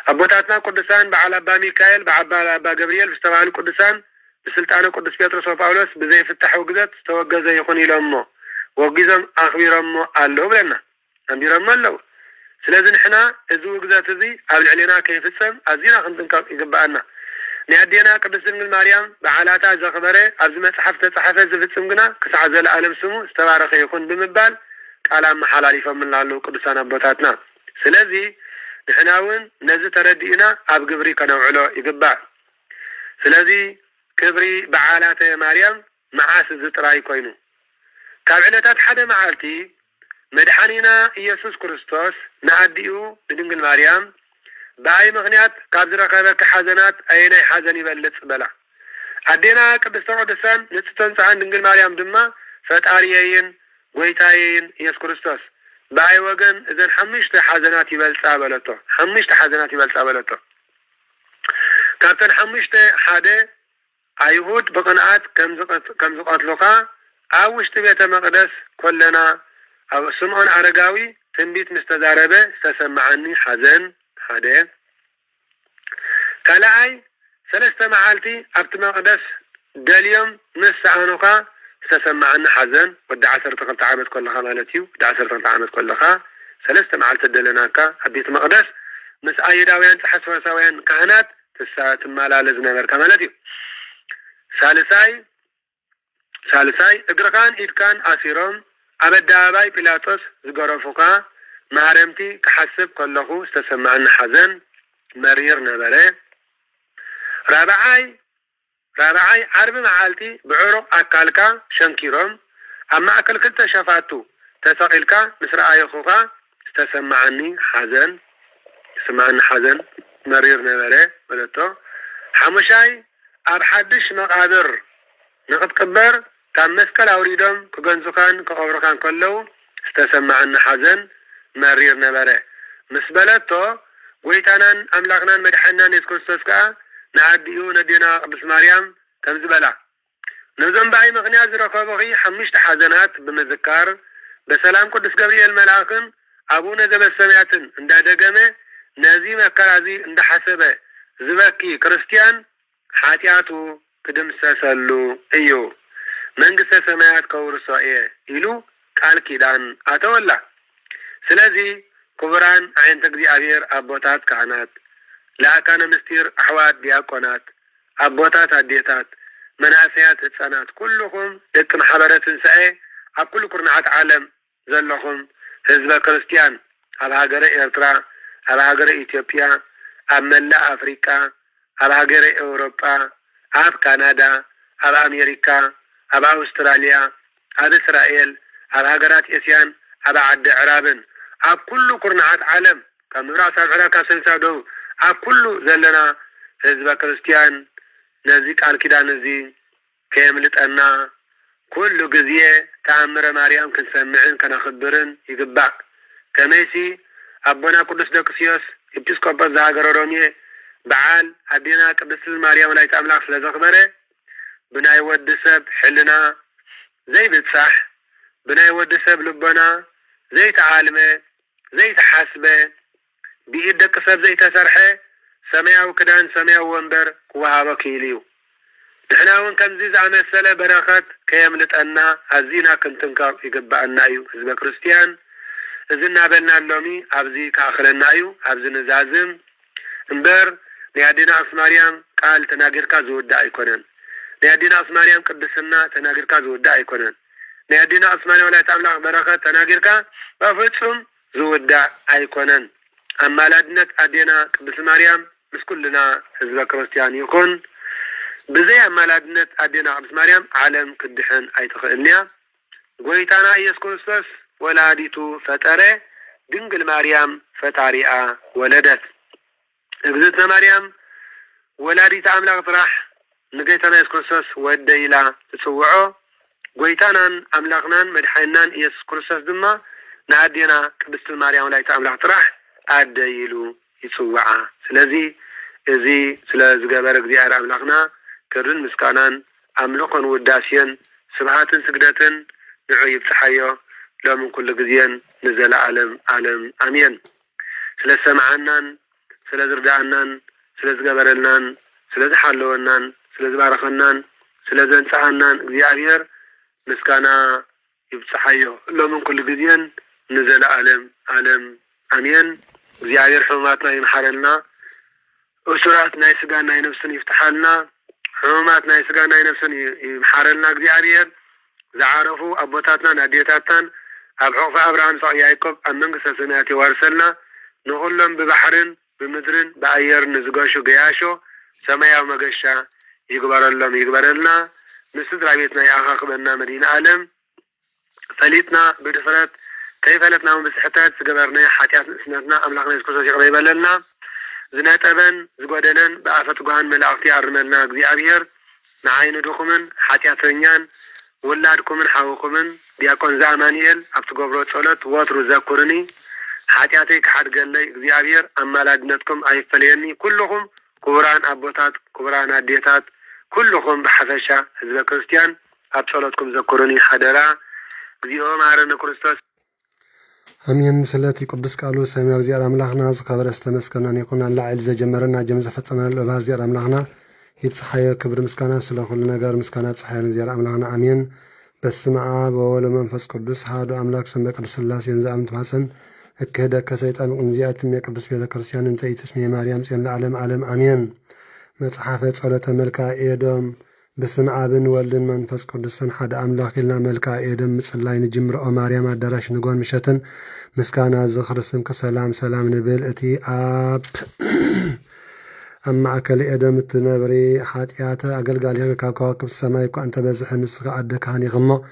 أبوتاتنا قدسان بعلى أبا ميكائيل بعبا أبا جبريل بستوعب قدسان بسلطانه قدس بيتروس وباولوس بزي فتح وقدت توجه زي يكون إلى أمه ወጊዞም ኣኽቢሮሞ ኣለዉ ብለና ኣንቢሮሞ ኣለዉ ስለዚ ንሕና እዚ ውግዘት እዚ ኣብ ልዕሊና ከይፍፀም ኣዝና ክንጥንቀቕ ይግባአና ናይ ኣዴና ቅድስት ድንግል ማርያም በዓላታ ዘኽበረ ኣብዚ መፅሓፍ ተፃሓፈ ዝፍፅም ግና ክሳዕ ዘለዓለም ስሙ ዝተባረኸ ይኹን ብምባል ቃል ኣመሓላሊፎምና ኣለዉ ቅዱሳን ኣቦታትና ስለዚ ንሕና እውን ነዚ ተረዲእና ኣብ ግብሪ ከነውዕሎ ይግባእ ስለዚ ክብሪ በዓላተ ማርያም መዓስ እዚ ጥራይ ኮይኑ ካብ ዕለታት ሓደ መዓልቲ መድሓኒና ኢየሱስ ክርስቶስ ንኣዲኡ ንድንግል ማርያም በኣይ ምኽንያት ካብ ዝረኸበ ሓዘናት ኣየናይ ሓዘን ይበልፅ በላ ኣዴና ቅድስተ ቅዱሳን ንጽሕቶን ፀሓን ድንግል ማርያም ድማ ፈጣሪየይን ጎይታየይን ኢየሱስ ክርስቶስ በኣይ ወገን እዘን ሓሙሽተ ሓዘናት ይበልፃ በለቶ ካብተን ሓሙሽተ ሓደ ኣይሁድ ብቕንዓት ከም ዝቐትሉኻ ኣብ ውሽጢ ቤተ መቅደስ ኮለና ኣብ ስምዖን ኣረጋዊ ትንቢት ምስ ተዛረበ ዝተሰማዓኒ ሓዘን ሓደ ካልኣይ ሰለስተ መዓልቲ ኣብቲ መቅደስ ደልዮም ምስ ሰኣኑኻ ዝተሰማዓኒ ሓዘን ወዲ 12 ዓመት ኮለኻ ማለት እዩ ወዲ 12 ዓመት ኮለኻ ሰለስተ መዓልቲ ደለናካ ኣብ ቤተ መቅደስ ምስ ኣይሁዳውያን ጸሓስ ፈሪሳውያን ካህናት ትመላለስ ነበርካ ማለት እዩ ሳልሳይ እግርኻን ኢድካን ኣሲሮም ኣብ ኣደባባይ ጲላጦስ ዝገረፉካ ማህረምቲ ክሓስብ ከለኹ ዝተሰማዓኒ ሓዘን መሪር ነበረ ራብዓይ ዓርቢ መዓልቲ ብዕሩቕ ኣካልካ ሸንኪሮም ኣብ ማእከል ክልተ ሸፋቱ ተሰቂልካ ምስ ረኣየኹኻ ዝተሰማዓኒ ሓዘን መሪር ነበረ በለቶ ሓሙሻይ ኣብ ሓድሽ መቃብር ንኽትቅበር ካብ መስቀል ኣውሪዶም ክገንዙኻን ክቐብሩኻን ከለዉ ዝተሰማዓኒ ሓዘን መሪር ነበረ ምስ በለቶ ጎይታናን ኣምላኽናን መድሓኒናን ኢየሱስ ክርስቶስ ከዓ ንኣዲኡ ነዴና ቅድስት ማርያም ከም ዝበላ ነዞም በኣይ ምኽንያት ዝረኸቡኺ ሓሙሽተ ሓዘናት ብምዝካር በሰላም ቅዱስ ገብርኤል መልኣክን ኣቡነ ዘበሰማያትን እንዳደገመ ነዚ መከራ እዚ እንዳሓሰበ ዝበኪ ክርስቲያን ሓጢኣቱ ክድምሰሰሉ እዩ መንግስተ ሰማያት ከውርሶ እየ ኢሉ ቃል ኪዳን ኣተወላ ስለዚ ክቡራን ዓይንተ እግዚአብሔር ኣቦታት ካህናት ለአካነ ምስጢር ኣሕዋት ዲያቆናት ኣቦታት ኣዴታት መናእሰያት ህፃናት ኩልኩም ደቂ ማሕበረ ትንሣኤ ኣብ ኩሉ ኩርናዓት ዓለም ዘለኹም ህዝበ ክርስቲያን ኣብ ሃገረ ኤርትራ ኣብ ሃገረ ኢትዮጵያ ኣብ መላእ ኣፍሪቃ ኣብ ሃገረ ኤውሮጳ ኣብ ካናዳ ኣብ ኣሜሪካ ኣብ ኣውስትራልያ ኣብ እስራኤል ኣብ ሃገራት ኤስያን ኣብ ዓዲ ዕራብን ኣብ ኩሉ ኩርናዓት ዓለም ካብ ምብራቅ ሳብ ምዕራብ ካብ ሰሜን ሳብ ደቡብ ኣብ ኩሉ ዘለና ህዝበ ክርስቲያን ነዚ ቃል ኪዳን እዚ ከየምልጠና ኩሉ ግዜ ተኣምረ ማርያም ክንሰምዕን ከነኽብርን ይግባእ ከመይሲ ኣቦና ቅዱስ ደቅስዮስ ኤጲስቆጶስ ዘሃገረ ሮሜ በዓል ኣዴና ቅድስት ማርያም ወላዲተ ኣምላክ ስለ ዘኽበረ ብናይ ወዲ ሰብ ሕልና ዘይብፃሕ ብናይ ወዲ ሰብ ልቦና ዘይተዓልመ ዘይተሓስበ ብኢድ ደቂ ሰብ ዘይተሰርሐ ሰማያዊ ክዳን ሰማያዊ ወንበር ክወሃቦ ክኢሉ እዩ ንሕና እውን ከምዚ ዝኣመሰለ በረኸት ከየምልጠና ኣዝና ክንጥንቀቕ ይግባአና እዩ ህዝበ ክርስቲያን እዚ እናበልና ሎሚ ኣብዚ ካእኽለና እዩ ኣብዚ ንዛዝም እምበር ናይ ኣዴና ቅድስት ማርያም ቃል ተናጊርካ ዝውዳእ ኣይኮነን ናይ ኣዴና ቅድስት ማርያም ቅድስና ተናጊርካ ዝውዳእ ኣይኮነን ናይ ኣዴና ቅድስት ማርያም ወላዲተ ኣምላክ በረኸት ተናጊርካ በፍጹም ዝውዳእ ኣይኮነን ኣማላድነት ኣዴና ቅድስት ማርያም ምስ ኩልና ህዝበ ክርስቲያን ይኹን ብዘይ ኣማላድነት ኣዴና ቅድስት ማርያም ዓለም ክድሕን ኣይትኽእልንያ ጎይታና ኢየሱስ ክርስቶስ ወላዲቱ ፈጠረ ድንግል ማርያም ፈጣሪኣ ወለደት እግዝእትነ ማርያም ወላዲተ ኣምላክ ጥራሕ ንጌታና ኢየሱስ ክርስቶስ ወደ ኢላ ትፅውዖ ጎይታናን ኣምላኽናን መድሓኒናን ኢየሱስ ክርስቶስ ድማ ንኣዴና ቅድስት ማርያም ወላዲተ ኣምላክ ጥራሕ ኣደ ኢሉ ይፅዋዓ ስለዚ እዚ ስለ ዝገበረ እግዚአብሔር ኣምላኽና ክብርን ምስጋናን ኣምልኾን ውዳሴን ስብሃትን ስግደትን ንዑ ይብፅሓዮ ሎሚ ኩሉ ግዜን ንዘለዓለም ዓለም ኣሜን ስለ ሰማዓናን ስለ ዝርዳእናን ስለ ዝገበረልናን ስለ ዝሓለወናን ስለ ዝባረኸናን ስለ ዘንፀሓናን እግዚአብሔር ምስጋና يبصحيو لمن كل جديان نزل عالم أمين እግዚአብሔር ሕማማትና ይምሐረልና أسرات ناي سجان ناي نفسن يفتحلنا حمات ناي سجان ناي نفسن يمحرلنا እግዚአብሔር زعرفوا أبوتاتنا ناديتاتنا أبعوف أبراهام صعي يعقوب أمنك سسناتي وارسلنا نقولهم ببحرن بمدرن بأير نزقاشو قياشو سمايا ومقشا يقبرلنا نسد رابيتنا يأخاق بأننا مدينة عالم فليتنا بدفرات كيف لتنا ومسحتات سقبرنا حاتيات سنتنا أملاقنا يسكوسا شغبيبا لنا زنات أبن زقودلن بآفة قوان ملاقتي عرملنا እግዚአብሔር نعين دوخمن حاتيات رنيان ولادكمن حاوكمن دياكون زامانيل أبت قبرو تصولت واترو ذاكرني حاتياتي كحد قال لي እግዚአብሔር أمالادنتكم أيفليني كلهم كبران أبوتات كبران أديتات كلهم بحفشة حزب كريستيان أبصولتكم ذكرني حدرا እግዚኦ مارن كريستوس أمين سلاتي قدس قالوا سمير زيار أملاخنا زخبر استمسكنا يكون اللعل زي جمرنا جمز فتنا الأبار زيار أملاخنا يبصحيا كبر مسكنا سلا كل نجار مسكنا بصحيا زيار أملاخنا أمين بس مع أب ولا منفس قدس هذا أملاك سمك قدس الله ينزع متحسن كهدا كسيت أن أنزيات من قدس بيت كريستيان أنت تسمي مريم سين العالم عالم أمين متحفة صلاة ملكا إيدم بسم أبن ولدن منفس قدسن حد أملاك لنا ملكا إيدم مثل نجمر أو مريم الدراش نقول مشتن مسكانا زخر اسم كسلام سلام نبيل أتي أب أما أكل إيدم التنبري حاتياتا أقل قال يغا كواكب السماء يكو أنت بزح نسخ أدك هاني غمو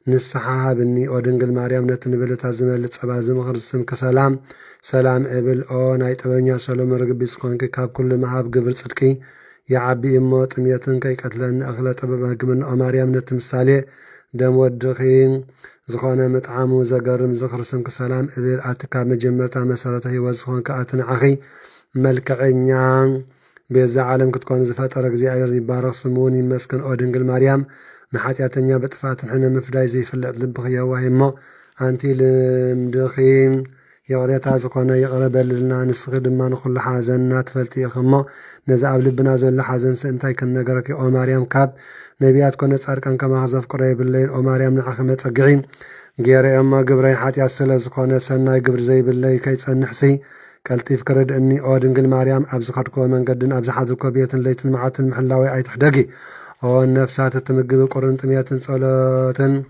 نسحها بني أودنقل مريم نتنبيل تازمل لتسعبازم غر اسم كسلام سلام إبل أو نايت أبنيا سلام رقبي سخوانك كاب كل محاب قبل صدقي يعبي إموت ميتن كي قتلن أغلط ببهجمن أماريام نتمثالي دم ودخين زخونا متعامو زقرم زخر سمك سلام إبير أتكا مجمرتا مسارته وزخون كأتن عخي ملكعينيان بيزا عالم كتكون زفات رقزي أير يبارغ سموني مسكن أودنقل مريم نحاتياتنيا بتفاتن حنا مفداي زي فلت لبخيا وهمو أنتي لمدخين يغريتا زخونا يقرب لنا نسخد ما نخل حازن تفلتي الخمو نزعب لبنا زول حازن سنتاي كن نجرك أو مريم كاب نبيات كنا تصاركن كما حذف قريب الليل أو مريم نعخمة تقعين غير أما قبري حاتي السلز كنا سناي قبر زي بالليل كي تنحسي كالتيف كرد إني أودنقل مريم أبزخدكو من قدن أبزحدكو بيتن ليتن معاتن محلاوي أي تحدقي أو النفسات تمقب قرنتميات صلاتن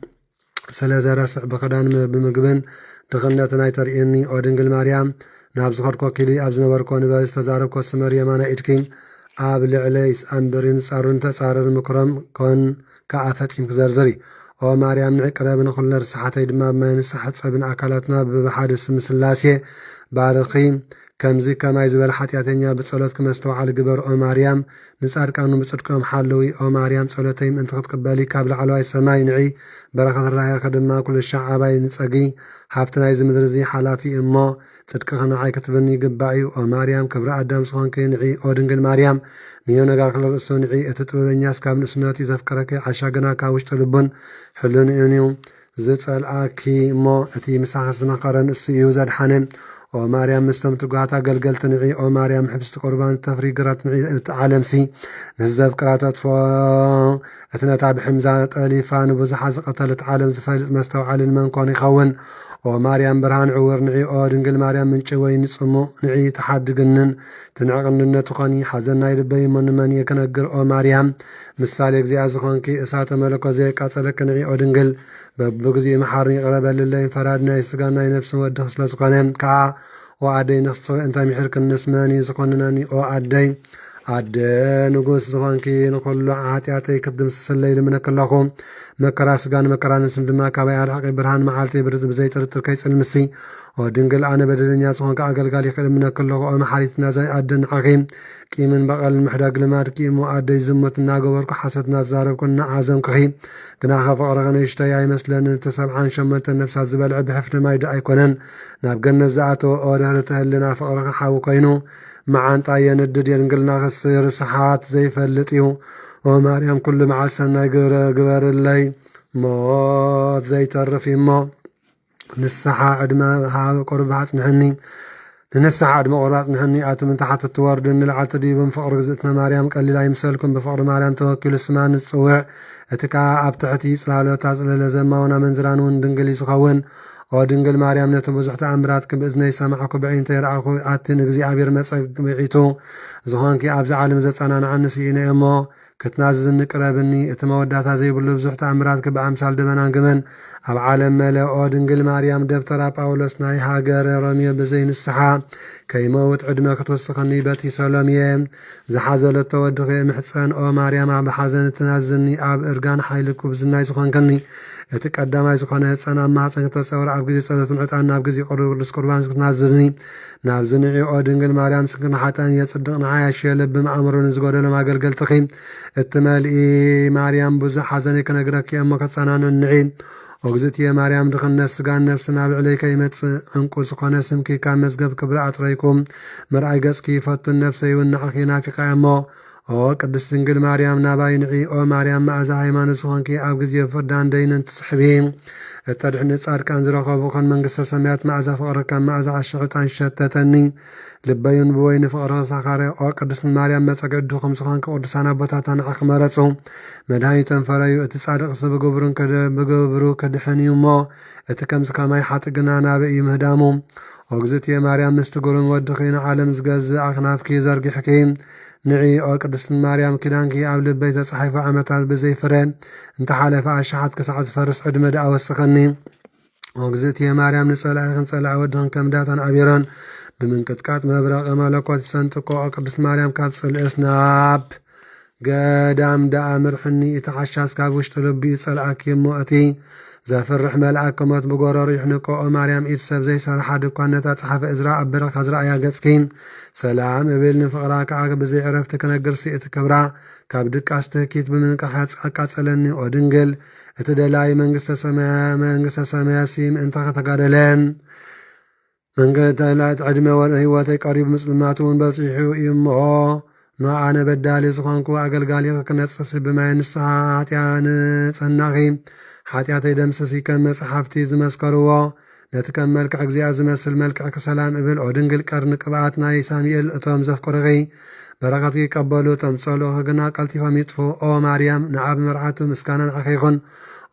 سلازة رسع بخدان بمقبن دخلنا تنايتر إني أودنقل مريم نابزخدكو كيلي أبزنبركو نبارس تزاربكو السمر يمانا إدكين أب لعليس أمبرين صارون تصارر مكرم كون كعافت يمكزرزري أو مريم نعقرب نخل رسحتي دما ما نسحت سبن أكلاتنا بحادث مسلاسي بارقين كمزي كما يزبل حتياتنيا بتصلات كما استوعى قبر أو مريم نسأل كانوا بتصدقهم حلوي أو مريم صلاتين أنت تقبلي كابل علوي السماء نعي بركة الرعاية خدمة كل الشعب نسأجي حافتنا يزم درزي حلافي إما صدقنا عاي كتبني قبائي أو مريم كبر أدم صان كي نعي أو دنقل مريم نيونا قاكل الرسو نعي أتتبه نياس كامل سناتي زفكرك عشاقنا كاوش تلبن حلون إنيو زتسأل آكي ما أتي مساحة سمقارن السيو زاد حنم أو مريم مستمتقاتا قلقلت نعي أو مريم حبست قربان التفريقرات نعي عالمسي نزف قراتات فا أثناء بحمزات أليفان وبزحة قتلت عالم زفالت مستوعى للمن كون يخون أو مريم برهان عور نعي أو دنقل مريم من شوي نصمو نعي تحد قنن تنعقن النتقاني حزنا يربي من يكنقر أو مريم مثالك زي أزخانكي إساة ملكو زي قاتلك نعي أو دنقل ببقزي محارني قربا لله فرادنا يسقانا ينفس ودخس لسقانين كا وعدي نخص انت محرك النسماني زقانناني أو عدي عد نقوس زخانكي نقول عاتياتي كدم سليل منك اللهم مكرا سقان مكرا نسم دما كابي عرقي برهان معالتي برد بزي ترتر كيس المسي ودنقل أنا بدلنيا زخانك أقل قال يخل منك اللهم ومحاريتنا زي عدن عقيم كي من بقى المحداق لماد كي مؤدي زمتنا قبرك حسدنا الزارب كنا عازم كخيم كنا خفقرغنا يشتياي مثلا تسبعان شمت النفس الزبال عب حفن ما يدعي كونن نابقنا الزعاتو أورهرته لنا فقرغ حاو كينو معان طايا ندد ينقلنا غصير صحات زي فلتيو ومريم كل مع سنة قبر اللي موت زي ترفي ما نسحا عدما ها قربات نحني ننسى عاد مقرات نحني آتم من تحت التورد نلعت ديبن فقر جزتنا مريم قليلا يمسلكم بفقر مريم توكل السمان الصوع اتكا أبتعتي سلالو تازل لزماونا منزرانون دنقلي سخون ودنقل مريم نتبزحت أمراتك بإذني سمعكم بعين تيرعكم آتين اغزي عبير مسك بعيتو زخوانكي أبز عالم زتسانان عن نسيين إمو كتنازز النقربني اتموداتا زي بلو بزحت أمراتك بأمثال دمنان قمن أب عالم ملأ دنقل مريم دبترا باولوس ناي هاجر رمي بزين السحاب كي موت عدما كتوسخني باتي سلاميم زحازل التودغي محسن أو مريم بحزن تنازلني أب إرجان حيلك بزناي سخنكني اتقدماي سخونه صنا ما تصور أب جزي صلاه معطانا أب جزي قربان تنازلني نابزنعي أو دنقل مريم سكن حتى يصدقنا عايش لب مأمرون زغودل ما قلقل تخيم التمالي مريم بز حزني كنغرك يما كصنان النعيم وغزت يا مريم دخلنا سغان نفسنا عليك يمص عنقو سخونه سمكي كمزغب كبر اطريكم مرعي غسكي فتو النفسي والنحخينا في قيامه او قدس دنقل مريم ناباي نعي او مريم ما ازا هيمانوت سخونكي اب غزي فردان دين تسحبين التدحن صاركان زرخبو كن منغسه سميات ما ازا فقرك ما ازا عشقتان شتتني لبين بوين فقره سخاره او قدس مريم مصقدكم سخونك قدسانا بوتاتان اخمرصو مدايتن فريو اتصادق سبغبرن بغبرو كدحنيمو اتكمس كماي حطغنا نابي مهدامو وغزت يا مريم مستغرن ودخين عالم زغز اخنافكي زرغحكي نعي او قدس مريم كدانكي اب لبي تصحيفه عمتات بزي فرن انت حالف اشحات كسعز فرس عدمد اوسخني وغزت يا مريم نصلا ودهن كمداتن ابيرن بمنقطقات مبرق ملكوت سنتقو قدس مريم كابصل اسناب قدام دامر حني اتعشاس كابوش تلبي صلعك يموتي زفرح ملعك كمت بقرار يحنقو مريم إتساب زي صرحة دكوانتا صحف إزراء برق هزراء يا قدسكين سلام ابلن فقراك عقب زي عرفتك نقرسي اتكبرا كابدك استهكيت بمنقحات اكاتسلني ودنقل اتدلاي منقسة سماسيم انتا تقادلين من قتلات عدمة والهواتي قريب مسلماتون بصيحو إمعو نوع أنا بدالي سخانكو أقل قالي كنتصص بما ينسها حتيان صناغي حتياتي دمسسي كان صحافتي زمسكروا نتكن ملكع زي زمسل ملكع كسلام ابل ودنقل قرن قبعتنا يساميل اتوم زفقرغي بركاتي قبلو تمصلو هغنا قلتي فميطفو او مريم نعب مرعاتو مسكانا عخيخون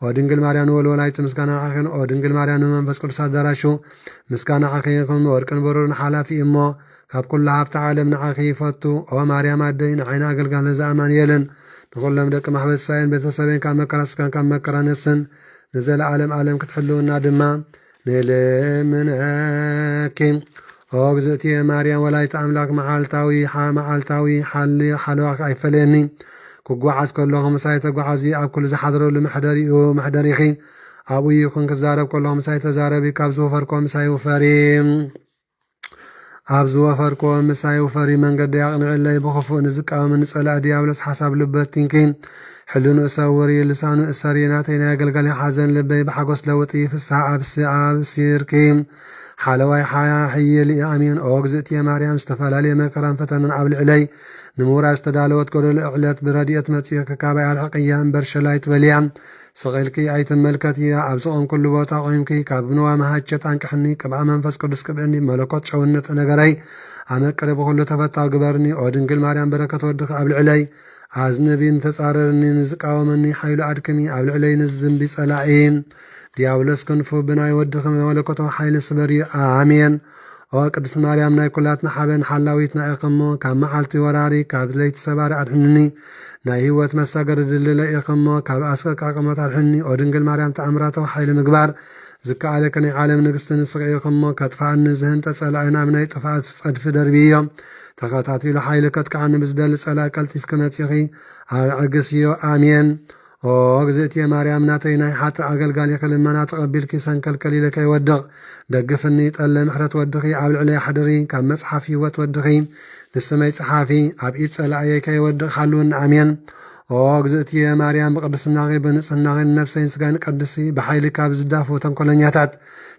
ودنقل مريم والولايت مسكانا عخين ودنقل مريم منفس قدس دراشو مسكانا عخيخون وركن برون حلافي امو كاب كل هفت عالم نعخي فتو او مريم ادين عينا قلقان زامان يلن نقول لهم دك محمد ساين بيتسبين كان مكرس كان مكر نفسن نزل عالم كتحلونا دما نلمناكي وغزتي مريم ولايت املاك معالتاوي حلوك ايفلني كغعز كلهم سايت غعزي اب كل زحضروا لمحدريخي ابوي يكون كزارب كلهم سايت زاربي كابزو فركم سايو فريم أبزو فركم مسايو فري من قد يقنع الله بخفو نزقا من صلاة ديابلس حساب لبتينكين حلون أسوري لسان أسريناتين يقلقل حزن لبي بحقوس لوطي في الساعة بسيركين حالواي حيا حي لي أمين أوغزت يا مريم استفال لي مكرم فتن قبل علي نمورا استدالوت كل الأعلات بردية متيك كابع الحقية برشلايت بليان صغيركي أيت الملكتي أبزقهم كل بوتا قيمكي كابنوا مهاجت عنك حني كبع منفس قدس كبأني ملكوت شونت نغري أنا قرب كل تفتا قبرني أودنقل مريم بركة ودك قبل علي عزنبين تسعررني نزقا ومني حيل أدكمي قبل علي نزم بصلاعين ديابلس كنفو بناي ودخم ملكوت وحيل الصبري آمين وقدس مريم ناي كلاتنا حبن حلاويتنا إقمو كام محالتي وراري كابليت سبار أدحنني ناي هوت مساقر دللا إقمو كاب أسقق أقمت أدحني ودنقل مريم تأمراته وحيل مقبار زكا عليكني عالم نقستن السقع إقمو كتفاع النزهن تسألعنا مني تفاعت في دربية تقاطعتي لحيل كتكعن بزدل سألا كالتي في كماتيخي عقسيو آمين وغزت يا مريم ناتينا حتى أقل يكلمنا تقبل كيسان كالكليل كي ودغ دقفني تقل محرت ودغي عبل علي حدرين كان مصحفي وتودغين لسمي صحافي عبئيت سألعي كي ودغ حلون أمين وغزت يا مريم بقدسنا غي بنصنا غي النفسين سقان قدسي بحيل كابز الداف وتنقلنياتات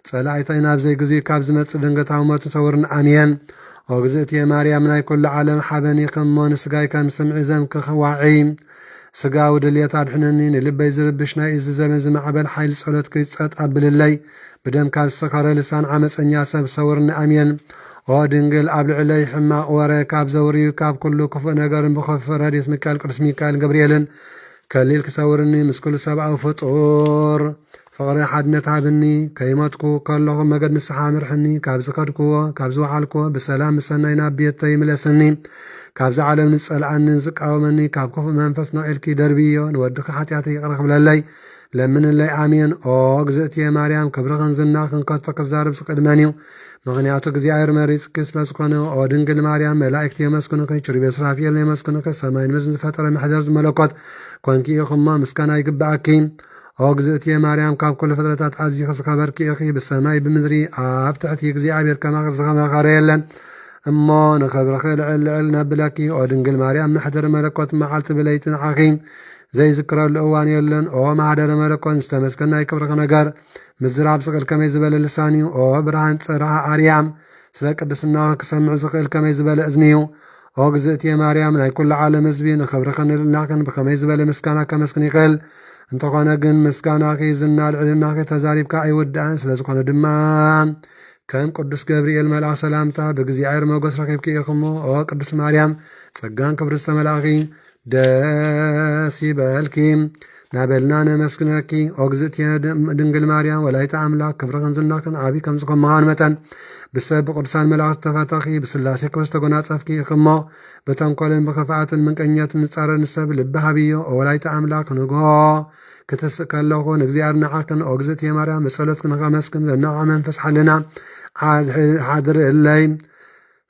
سألعيتينا بزي قزي كابز متصدنقتا وما تصورنا أمين وغزت يا مريم ناي كل عالم حبني قمون سقاي كان سمع زمك خواعيم سقا ودليات أدحنني نلبي زربشنا إز زمن زمعبل حيل صلت كي تصات قبل اللي بدم كان السكر لسان عمس أن ياسب صورنا أمين ودنجل قبل علي حما ورا كاب زوري كاب كله كف نجار بخف راديس ميكال قرس ميكال جبريلن كليل كسورني مسكول سبعة فطور فقري حد نتعبني كيماتكو كلهم مجد نسحامر حني كاب زكركو كاب زوحالكو بسلام سنينا بيتي ملسني كاب زعلم نسأل عن نزق أو مني كاب كف منفسنا إلكي دربيو نودك حتياتي قرخ للي لمن اللي آمين أوغزت يا مريم كبرغن زناخن كتك الزارب سقدمانيو مغنياتو እግዚአብሔር መሪጽ ስለዝኮነ ኦ ድንግል ማርያም መላእክት የመስኩነከ ችርቤ ስራፊል የመስኩነከ ሰማይን ምድርን ዝፈጠረ ማሕደር መለኮት ኮንኪ ኢኹማ ምስጋና ይግባእኪ ኦ እግዝእትየ ማርያም ካብ ኩሉ ፍጥረታት ኣዝዩ ዝኸበርኪ ኢኺ ብሰማይ ብምድሪ ኣብ ትሕቲ እግዚአብሔር ከማኸ ዝኸመረ የለን እሞ ንኸብረኸ ልዕል ነብለኪ ኦ ድንግል ማርያም ማሕደር መለኮት መዓልቲ ብለይቲ ንዓኺ ዘይዝክረሉ እዋን የለን ኦ ማሕደረ መለኮት ዝተመስገና ይክብረኸ ነገር مزراب سقل كما يزبل لسانيو أو برهان صراحة أريام سلا قدسنا كسمع سقل كما يزبل أذنيو أو جزئت يا مريم لا كل عالم زبين خبرخن لكن بكما يزبل مسكانا كمسكني قل انت قانا جن مسكانا كي زنا العلنا كي تزاريب كأي ودان سلا زقنا دمان كم قدس جبريل ملأ سلامتا بجزي عير موجس ركيب كي يخمو أو قدس مريم سجان كبرس ملاغي داسي بالكيم نابلنا نمسكناكي أوغزت يا دنجل مريم ولايت أملاك كبرغن زناكن عابي كم زكم معان متن بسبب قدسان ملاغ تفاتخي بسلاسي كوست قنات صفكي خما بتنقلن بخفاءة المنكنيات نتصار نسب لبها بيو ولايت أملاك نقها كتسكالوه نجزيار نعاكن أوغزت يا مريم بسلتكن غمسكن زناع منفس حلنا حاضر الليل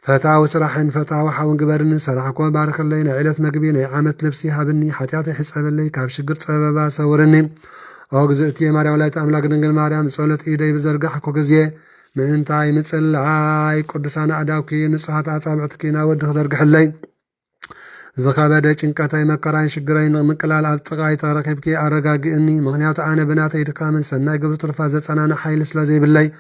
فتاو سراحن فتاو حاون قبرن سراحكو بارك الله عيلة مقبين عامت لبسي هابني حتياتي حساب اللي كاب شقر سببا سورني أوغزئتي مريم ولايت أملاك دنقل مريم صولت إيدي بزرقا حكو قزيه من تاي متسلعاي قدسانا أداوكي نصحات أصابعتكي ناود زرقح اللي زخابة چنكتاي مكراين شقرين مقلال أبتقاي تغرقبكي أرقاقي إني مغنيات أنا بناتي دكامن سناي قبل طرفازت أنا حيل سلازي باللي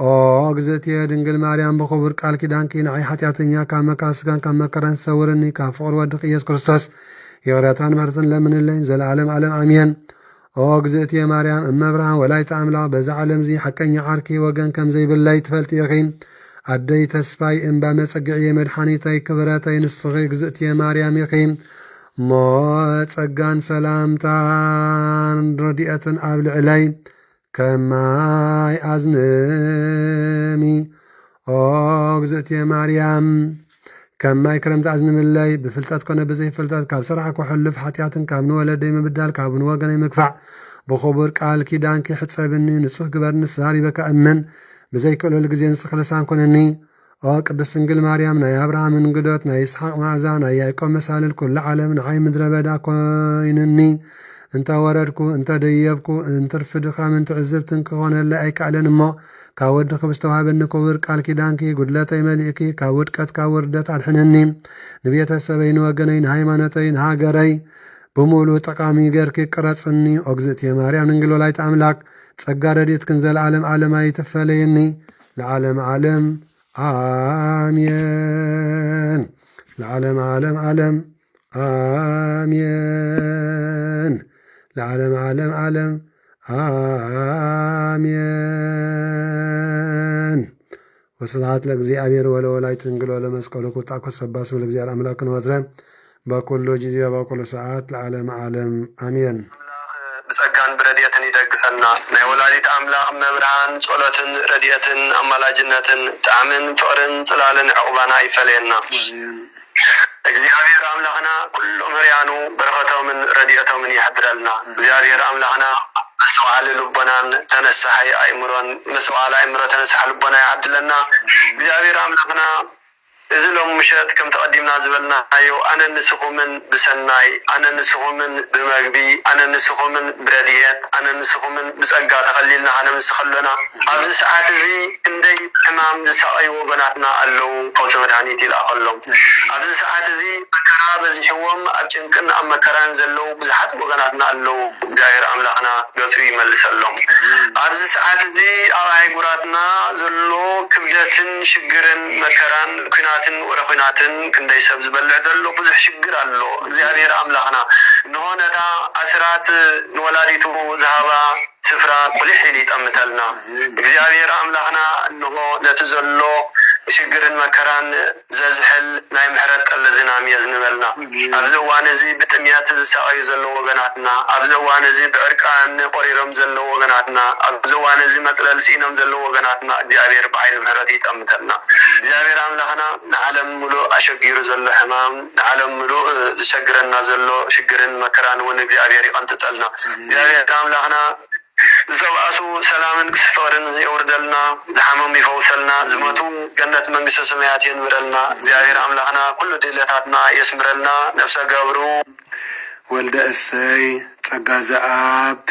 أوغزت يا دنجل مريم بخبر قال كدانكي نعي حتياتنيا كما كاسغان كما كرن سورني كافور ودق يسوع كريستوس يوريتان مرتن لمن اللين زل عالم عالم امين أوغزت يا مريم ام ابراهيم ولايت املا بز عالم زي حقني عاركي وغن كم زي بالله تفلت يخين عدي تسفاي ام بمصقعي مدحانيتي كبراتي نصغي غزت يا مريم يخين ما صقان سلامتان رديئتن ابل علي كما أزنمي أوغزت يا مريم كما يكرمت أزنم الله بفلتات كنا بزي فلتات كاب سرعك وحلف حتياتن كاب نولا دايما بدال كاب نوغن مكفع بخبر قال كيدانكي حتسابني نسخ قبر نساري بك أمن بزي كل الجزين نسخ لسان كنني أو قدس سنجل مريم ناي أبراهام نقدوت ناي إسحاق معزا ناي يعقوب مسال الكل عالم ناي مدربدا كوينني انت وردكو انت ديبكو انت رفدخا من تعزبتن كون لا اي كعلن ما كاودخ بستوهابنكو ورق قال كيدانكي قدلتي ملئكي كاودكت كاوردت الحنني نبيت السبين وغنين هايمانتين هاغري بمولو تقامي غيركي قرصني اوغزت يا مريم ننجل ولايت املاك ጸጋ ረድኤትክን ዘለዓለም ዓለማይ ተፈለየኒ ለዓለም ዓለም አሜን ለዓለም ዓለም ዓለም آمين لعالم عالم عالم آمين وصلات لك زي أبير ولا ولايت نقول ولا مسكولك وتعكو السباس ولا زي الأملاك نوذرم بكل جزية بكل ساعات لعالم عالم آمين بسجان برديتني دقفنا ما ولادي أملاك مبرهان صلاتن رديتن أملاجنتن تعمن فقرن صلالن عقبانا يفلينا እግዚአብሔር አምላክና ኩሉ ምርያኑ በረከተው ምን ረድኤተው ምን ያድረልና እግዚአብሔር አምላክና መስዋዕል ልቦናን ተነሳይ አይምሮን መስዋዕል አይምሮ ተነሳህ ልቦና ያድለና እግዚአብሔር አምላክና እዝሎም ምሸት ከም ተቀዲምና ዝበልና አዩ አነ ንስኹምን ብሰናይ አነ ንስኹምን ብመግቢ አነ ንስኹምን ብረድኤት አነ ንስኹምን ብጸጋ ተኸሊልና አነ ምስኸለና ኣብዚ ሰዓት እዚ እንደይ ሕማም ዝሰቀዩ ወገናትና ኣለው ፈውሲ መድኃኒት ይላቀሎም ኣብዚ ሰዓት እዚ መከራ በዚሕዎም ኣብ ጭንቅን ኣብ መከራን ዘለው ብዙሓት ወገናትና ኣለው እግዚአብሔር አምላክና ገጹ ይመልሰሎም ኣብዚ ሰዓት እዚ ኣብ ሃይጉራትና ዘሎ ክብደትን ሽግርን መከራን ኩናትን ወረኩናትን ክንደይ ሰብ ዝበልዕ ዘሎ ብዙሕ ሽግር ኣሎ እግዚአብሔር አምላክና ንሆነታ አስራት ንወላዲቱ ዝሃባ ስፍራ ቁልሕን ይጠምተልና እግዚአብሔር አምላኽና እንሆ ነቲ ዘሎ ሽግርን መከራን ዘዝሕል ናይ ምሕረት ጠለ ዝናም የዝንበልና ኣብዚ እዋን እዚ ብጥምያት ዝሰቃዩ ዘለዉ ወገናትና ኣብዚ እዋን እዚ ብዕርቃን ቆሪሮም ዘለዉ ወገናትና ኣብዚ እዋን እዚ መፅለል ሲኢኖም ዘለዉ ወገናትና እግዚአብሔር ብዓይኒ ምሕረት ይጠምተልና እግዚአብሔር አምላኽና ንዓለም ሙሉእ አሸጊሩ ዘሎ ሕማም ንዓለም ሙሉእ ዝሸግረና ዘሎ ሽግርን መከራን እውን እግዚአብሔር ይቀንጥጠልና እግዚአብሔር አምላኽና زواسو سلامن كسفرن يوردلنا دحمم يفوسلنا زمتو جنة منجس سمايات ينورلنا زاهر أملاحنا كل دلتاتنا يسمرلنا نفس قبرو ولد السي تقاز آب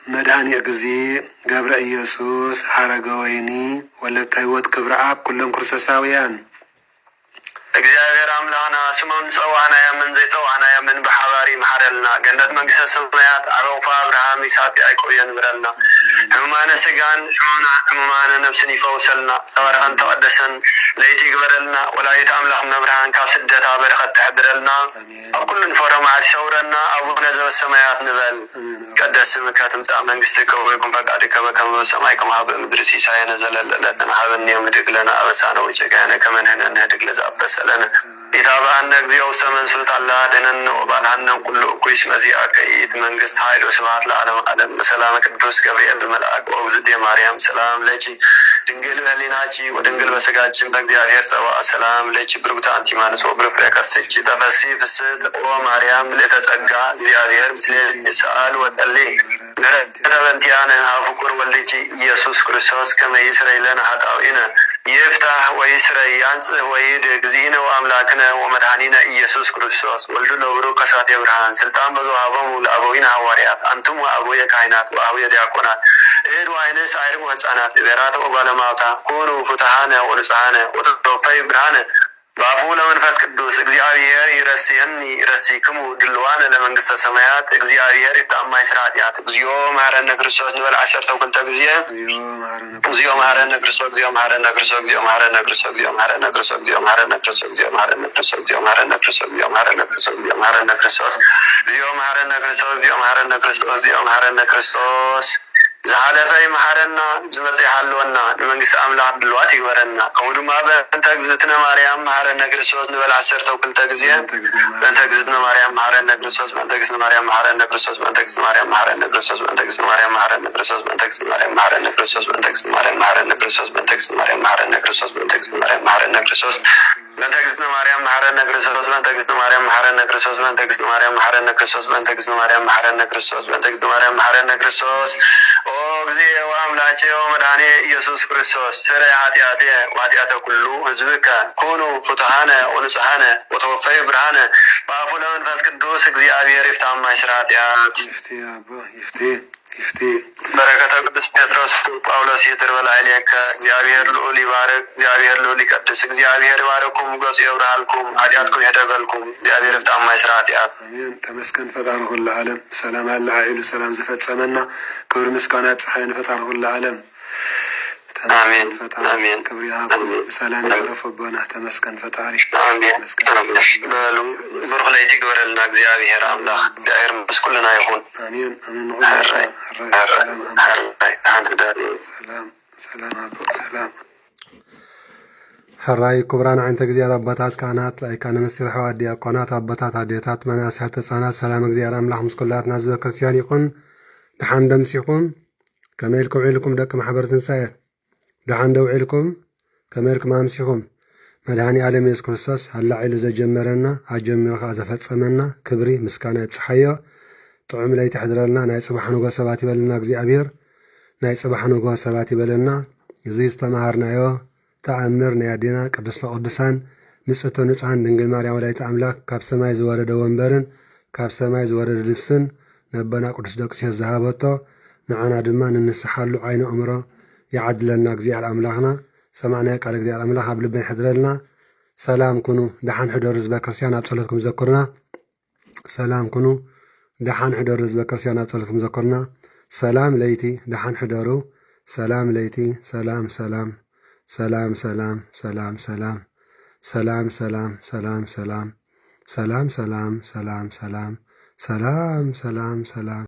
مداني أقزي قبر يسوس حرقويني ولد تيوت قبر آب كلهم كرسساويان እግዚአብሔር አምላኽና ስሙን ጸዋዕና ያምን ዘይጸዋዕና ያምን በሐባሪ መሐረልና ገነት መንግስተ ሰማያት አሮፋ አብርሃም ይስሐቅ ያዕቆብ የንብረልና ሕሙማነ ስጋን ሕሙማነ ነፍስን ይፈውሰልና ተባረኸን ተቀደሰን ለይቲ ይግበረልና ወላዲተ አምላኽ መብርሃን ካብ ስደታ በረኸት ትሕብረልና ኣብ ኩሉ ንፈረማት ይሰውረና አቡነ ዘበሰማያት ንበል ቀደስ ስምከ ትምጻእ መንግስትከ ወይኩን ፈቃድከ በከመ በሰማይ ከማሁ በምድር ሲሳየነ ዘለለዕለትነ ሀበነ ዮም ንህድግ ለነ አበሳነ ወጌጋየነ ከመ ንሕነኒ ንህድግ ለዘአበሰ لنا إتابعنا نجزيه سمن سلط الله ديننا وبالهنا كل كويس مزيع كيد من قص هاي وسمعت العالم عالم سلامك الدروس جبريل الملاك وأوزدي مريم سلام لجي دنجل بهليناجي ودنجل بسجاج بقدي أهير سوا سلام لجي بروتا أنتي ما نسوبر فريكار سجي تفسي بسد ومريم لتتأجع زيادير مثل السؤال والتلي نرتبنتيانا هافكر والليجي يسوع كريستوس كما يسرى لنا هتاوينا يفتح ويسرى ينصح ويدق زينه وأملاكنا ومدحانينا إيسوس كريستوس ولد نورو كسات إبراهيم سلطان بزوابهم لأبوينا حواريات أنتم وأبويا كائنات وأبويا دياقونات إيد وعينس عيرم وحسانات إبرات وقال ماوتا كونوا فتحانا ونصحانا وتوفي إبراهيم بافولا من فاس قدوس እግዚአብሔር ይረሲየኒ ይረሲክሙ ድልዋነ ለመንግስተ ሰማያት እግዚአብሔር ይጣማ ይስራቲያት እግዚኦ መሐረነ ክርስቶስ ንበል 10 ተኩልተ ጊዜ እግዚኦ መሐረነ ክርስቶስ እግዚኦ መሐረነ ክርስቶስ እግዚኦ መሐረነ ክርስቶስ እግዚኦ መሐረነ ክርስቶስ እግዚኦ መሐረነ ክርስቶስ እግዚኦ መሐረነ ክርስቶስ እግዚኦ መሐረነ ክርስቶስ እግዚኦ መሐረነ ክርስቶስ እግዚኦ መሐረነ ክርስቶስ እግዚኦ መሐረነ ክርስቶስ እግዚኦ መሐረነ ክርስቶስ እግዚኦ መሐረነ ክርስቶስ زعلفي محرنا زمزي حلونا المنجس أملاك دلوقتي يورنا كودو ما بنتجزتنا مريم محرنا كريستوس نبل 10 وكل تجزية بنتجزتنا مريم محرنا كريستوس بنتجزتنا مريم محرنا كريستوس بنتجزتنا مريم محرنا كريستوس بنتجزتنا مريم محرنا كريستوس بنتجزتنا مريم محرنا كريستوس بنتجزتنا مريم محرنا كريستوس بنتجزتنا مريم محرنا كريستوس بنتجزتنا مريم محرنا كريستوس بنتجزتنا مريم محرنا كريستوس بنتجزتنا مريم محرنا كريستوس بنتجزتنا مريم محرنا كريستوس بنتجزتنا مريم محرنا كريستوس بنتجزتنا مريم محرنا كريستوس وغزي واملاچه ومداني يسوع كريستوس سري حياتي وحياته كله حزبك كونوا فتحانا ونصحانا وتوفي برهانا بافولا من فاس قدوس እግዚአብሔር ይፍታም ማይስራት ይፍቲ አባ ይፍቲ በረከተ ቅዱስ ጴጥሮስ ጳውሎስ ይድርበል አይለከ እግዚአብሔር ልዑል ይባርክ እግዚአብሔር ልዑል ይቀድስ እግዚአብሔር ይባርኩም ገጽ ይብራልኩም ኃጢአትኩም ይደገልኩም እግዚአብሔር ይፍታም ማይስራት አሜን ተመስገን ፈጣሪ ሁሉ ዓለም ሰላም አለ አይሉ ሰላም ዘፈጸመና ክብር ምስጋና ፀሐይን ፈጣሪ ሁሉ ዓለም آمين آمين كبرياء سلام رفبنا تمسكن فتاري آمين بالو برخ ليتي قبرلنا እግዚአብሔር አምላክ ዳይር መስኩልና ይሁን آمين آمين سلام سلام حراي كبران عند እግዚአብሔር አባታት ካህናት ላይካነ ምስጢር ሐዋርያት ዲያቆናት አባታት አዴታት መናሳት ህፃናት ሰላም እግዚአብሔር አምላክ ምስኩላትና ህዝበ ክርስቲያን ይሁን ደሓን ደምሲኹም ከመይልኩም ዒልኩም ደቂ ማሕበር ትንሳኤ دعان دوعيلكم كمالكم أمسيكم مدهاني عالم يسوع كريستوس هلا عيلو زجمرنا هاجمر خازفت سمنا كبري مسكانة بصحية طعم لا يتحضرنا ناي صباحنا جو سباتي بلنا غزي أبير ناي صباحنا جو سباتي بلنا زي استمهرنا يو تأمر نيادينا قدس قدسان نسأتو نصعن دنجل مريم ولاية أملاك كاب سماي زوارد وانبرن كاب سماي زوارد لبسن نبنا قدس دقسي الزهابتو نعنا دمان ننسحالو عين أمره يعدلنا እግዚአብሔር አምላክና ሰማዕና ቃል እግዚአብሔር አምላክ ኣብ ልብና ይሕድረልና ሰላም ኩኑ ደሓን ሕደሩ ህዝበ ክርስቲያን ኣብ ጸሎትኩም ዘክሩና ሰላም ኩኑ ደሓን ሕደሩ ህዝበ ክርስቲያን ኣብ ጸሎትኩም ዘክሩና ሰላም ለይቲ ደሓን ሕደሩ ሰላም ለይቲ ሰላም ሰላም ሰላም ሰላም ሰላም ሰላም ሰላም ሰላም ሰላም ሰላም ሰላም ሰላም ሰላም ሰላም ሰላም ሰላም ሰላም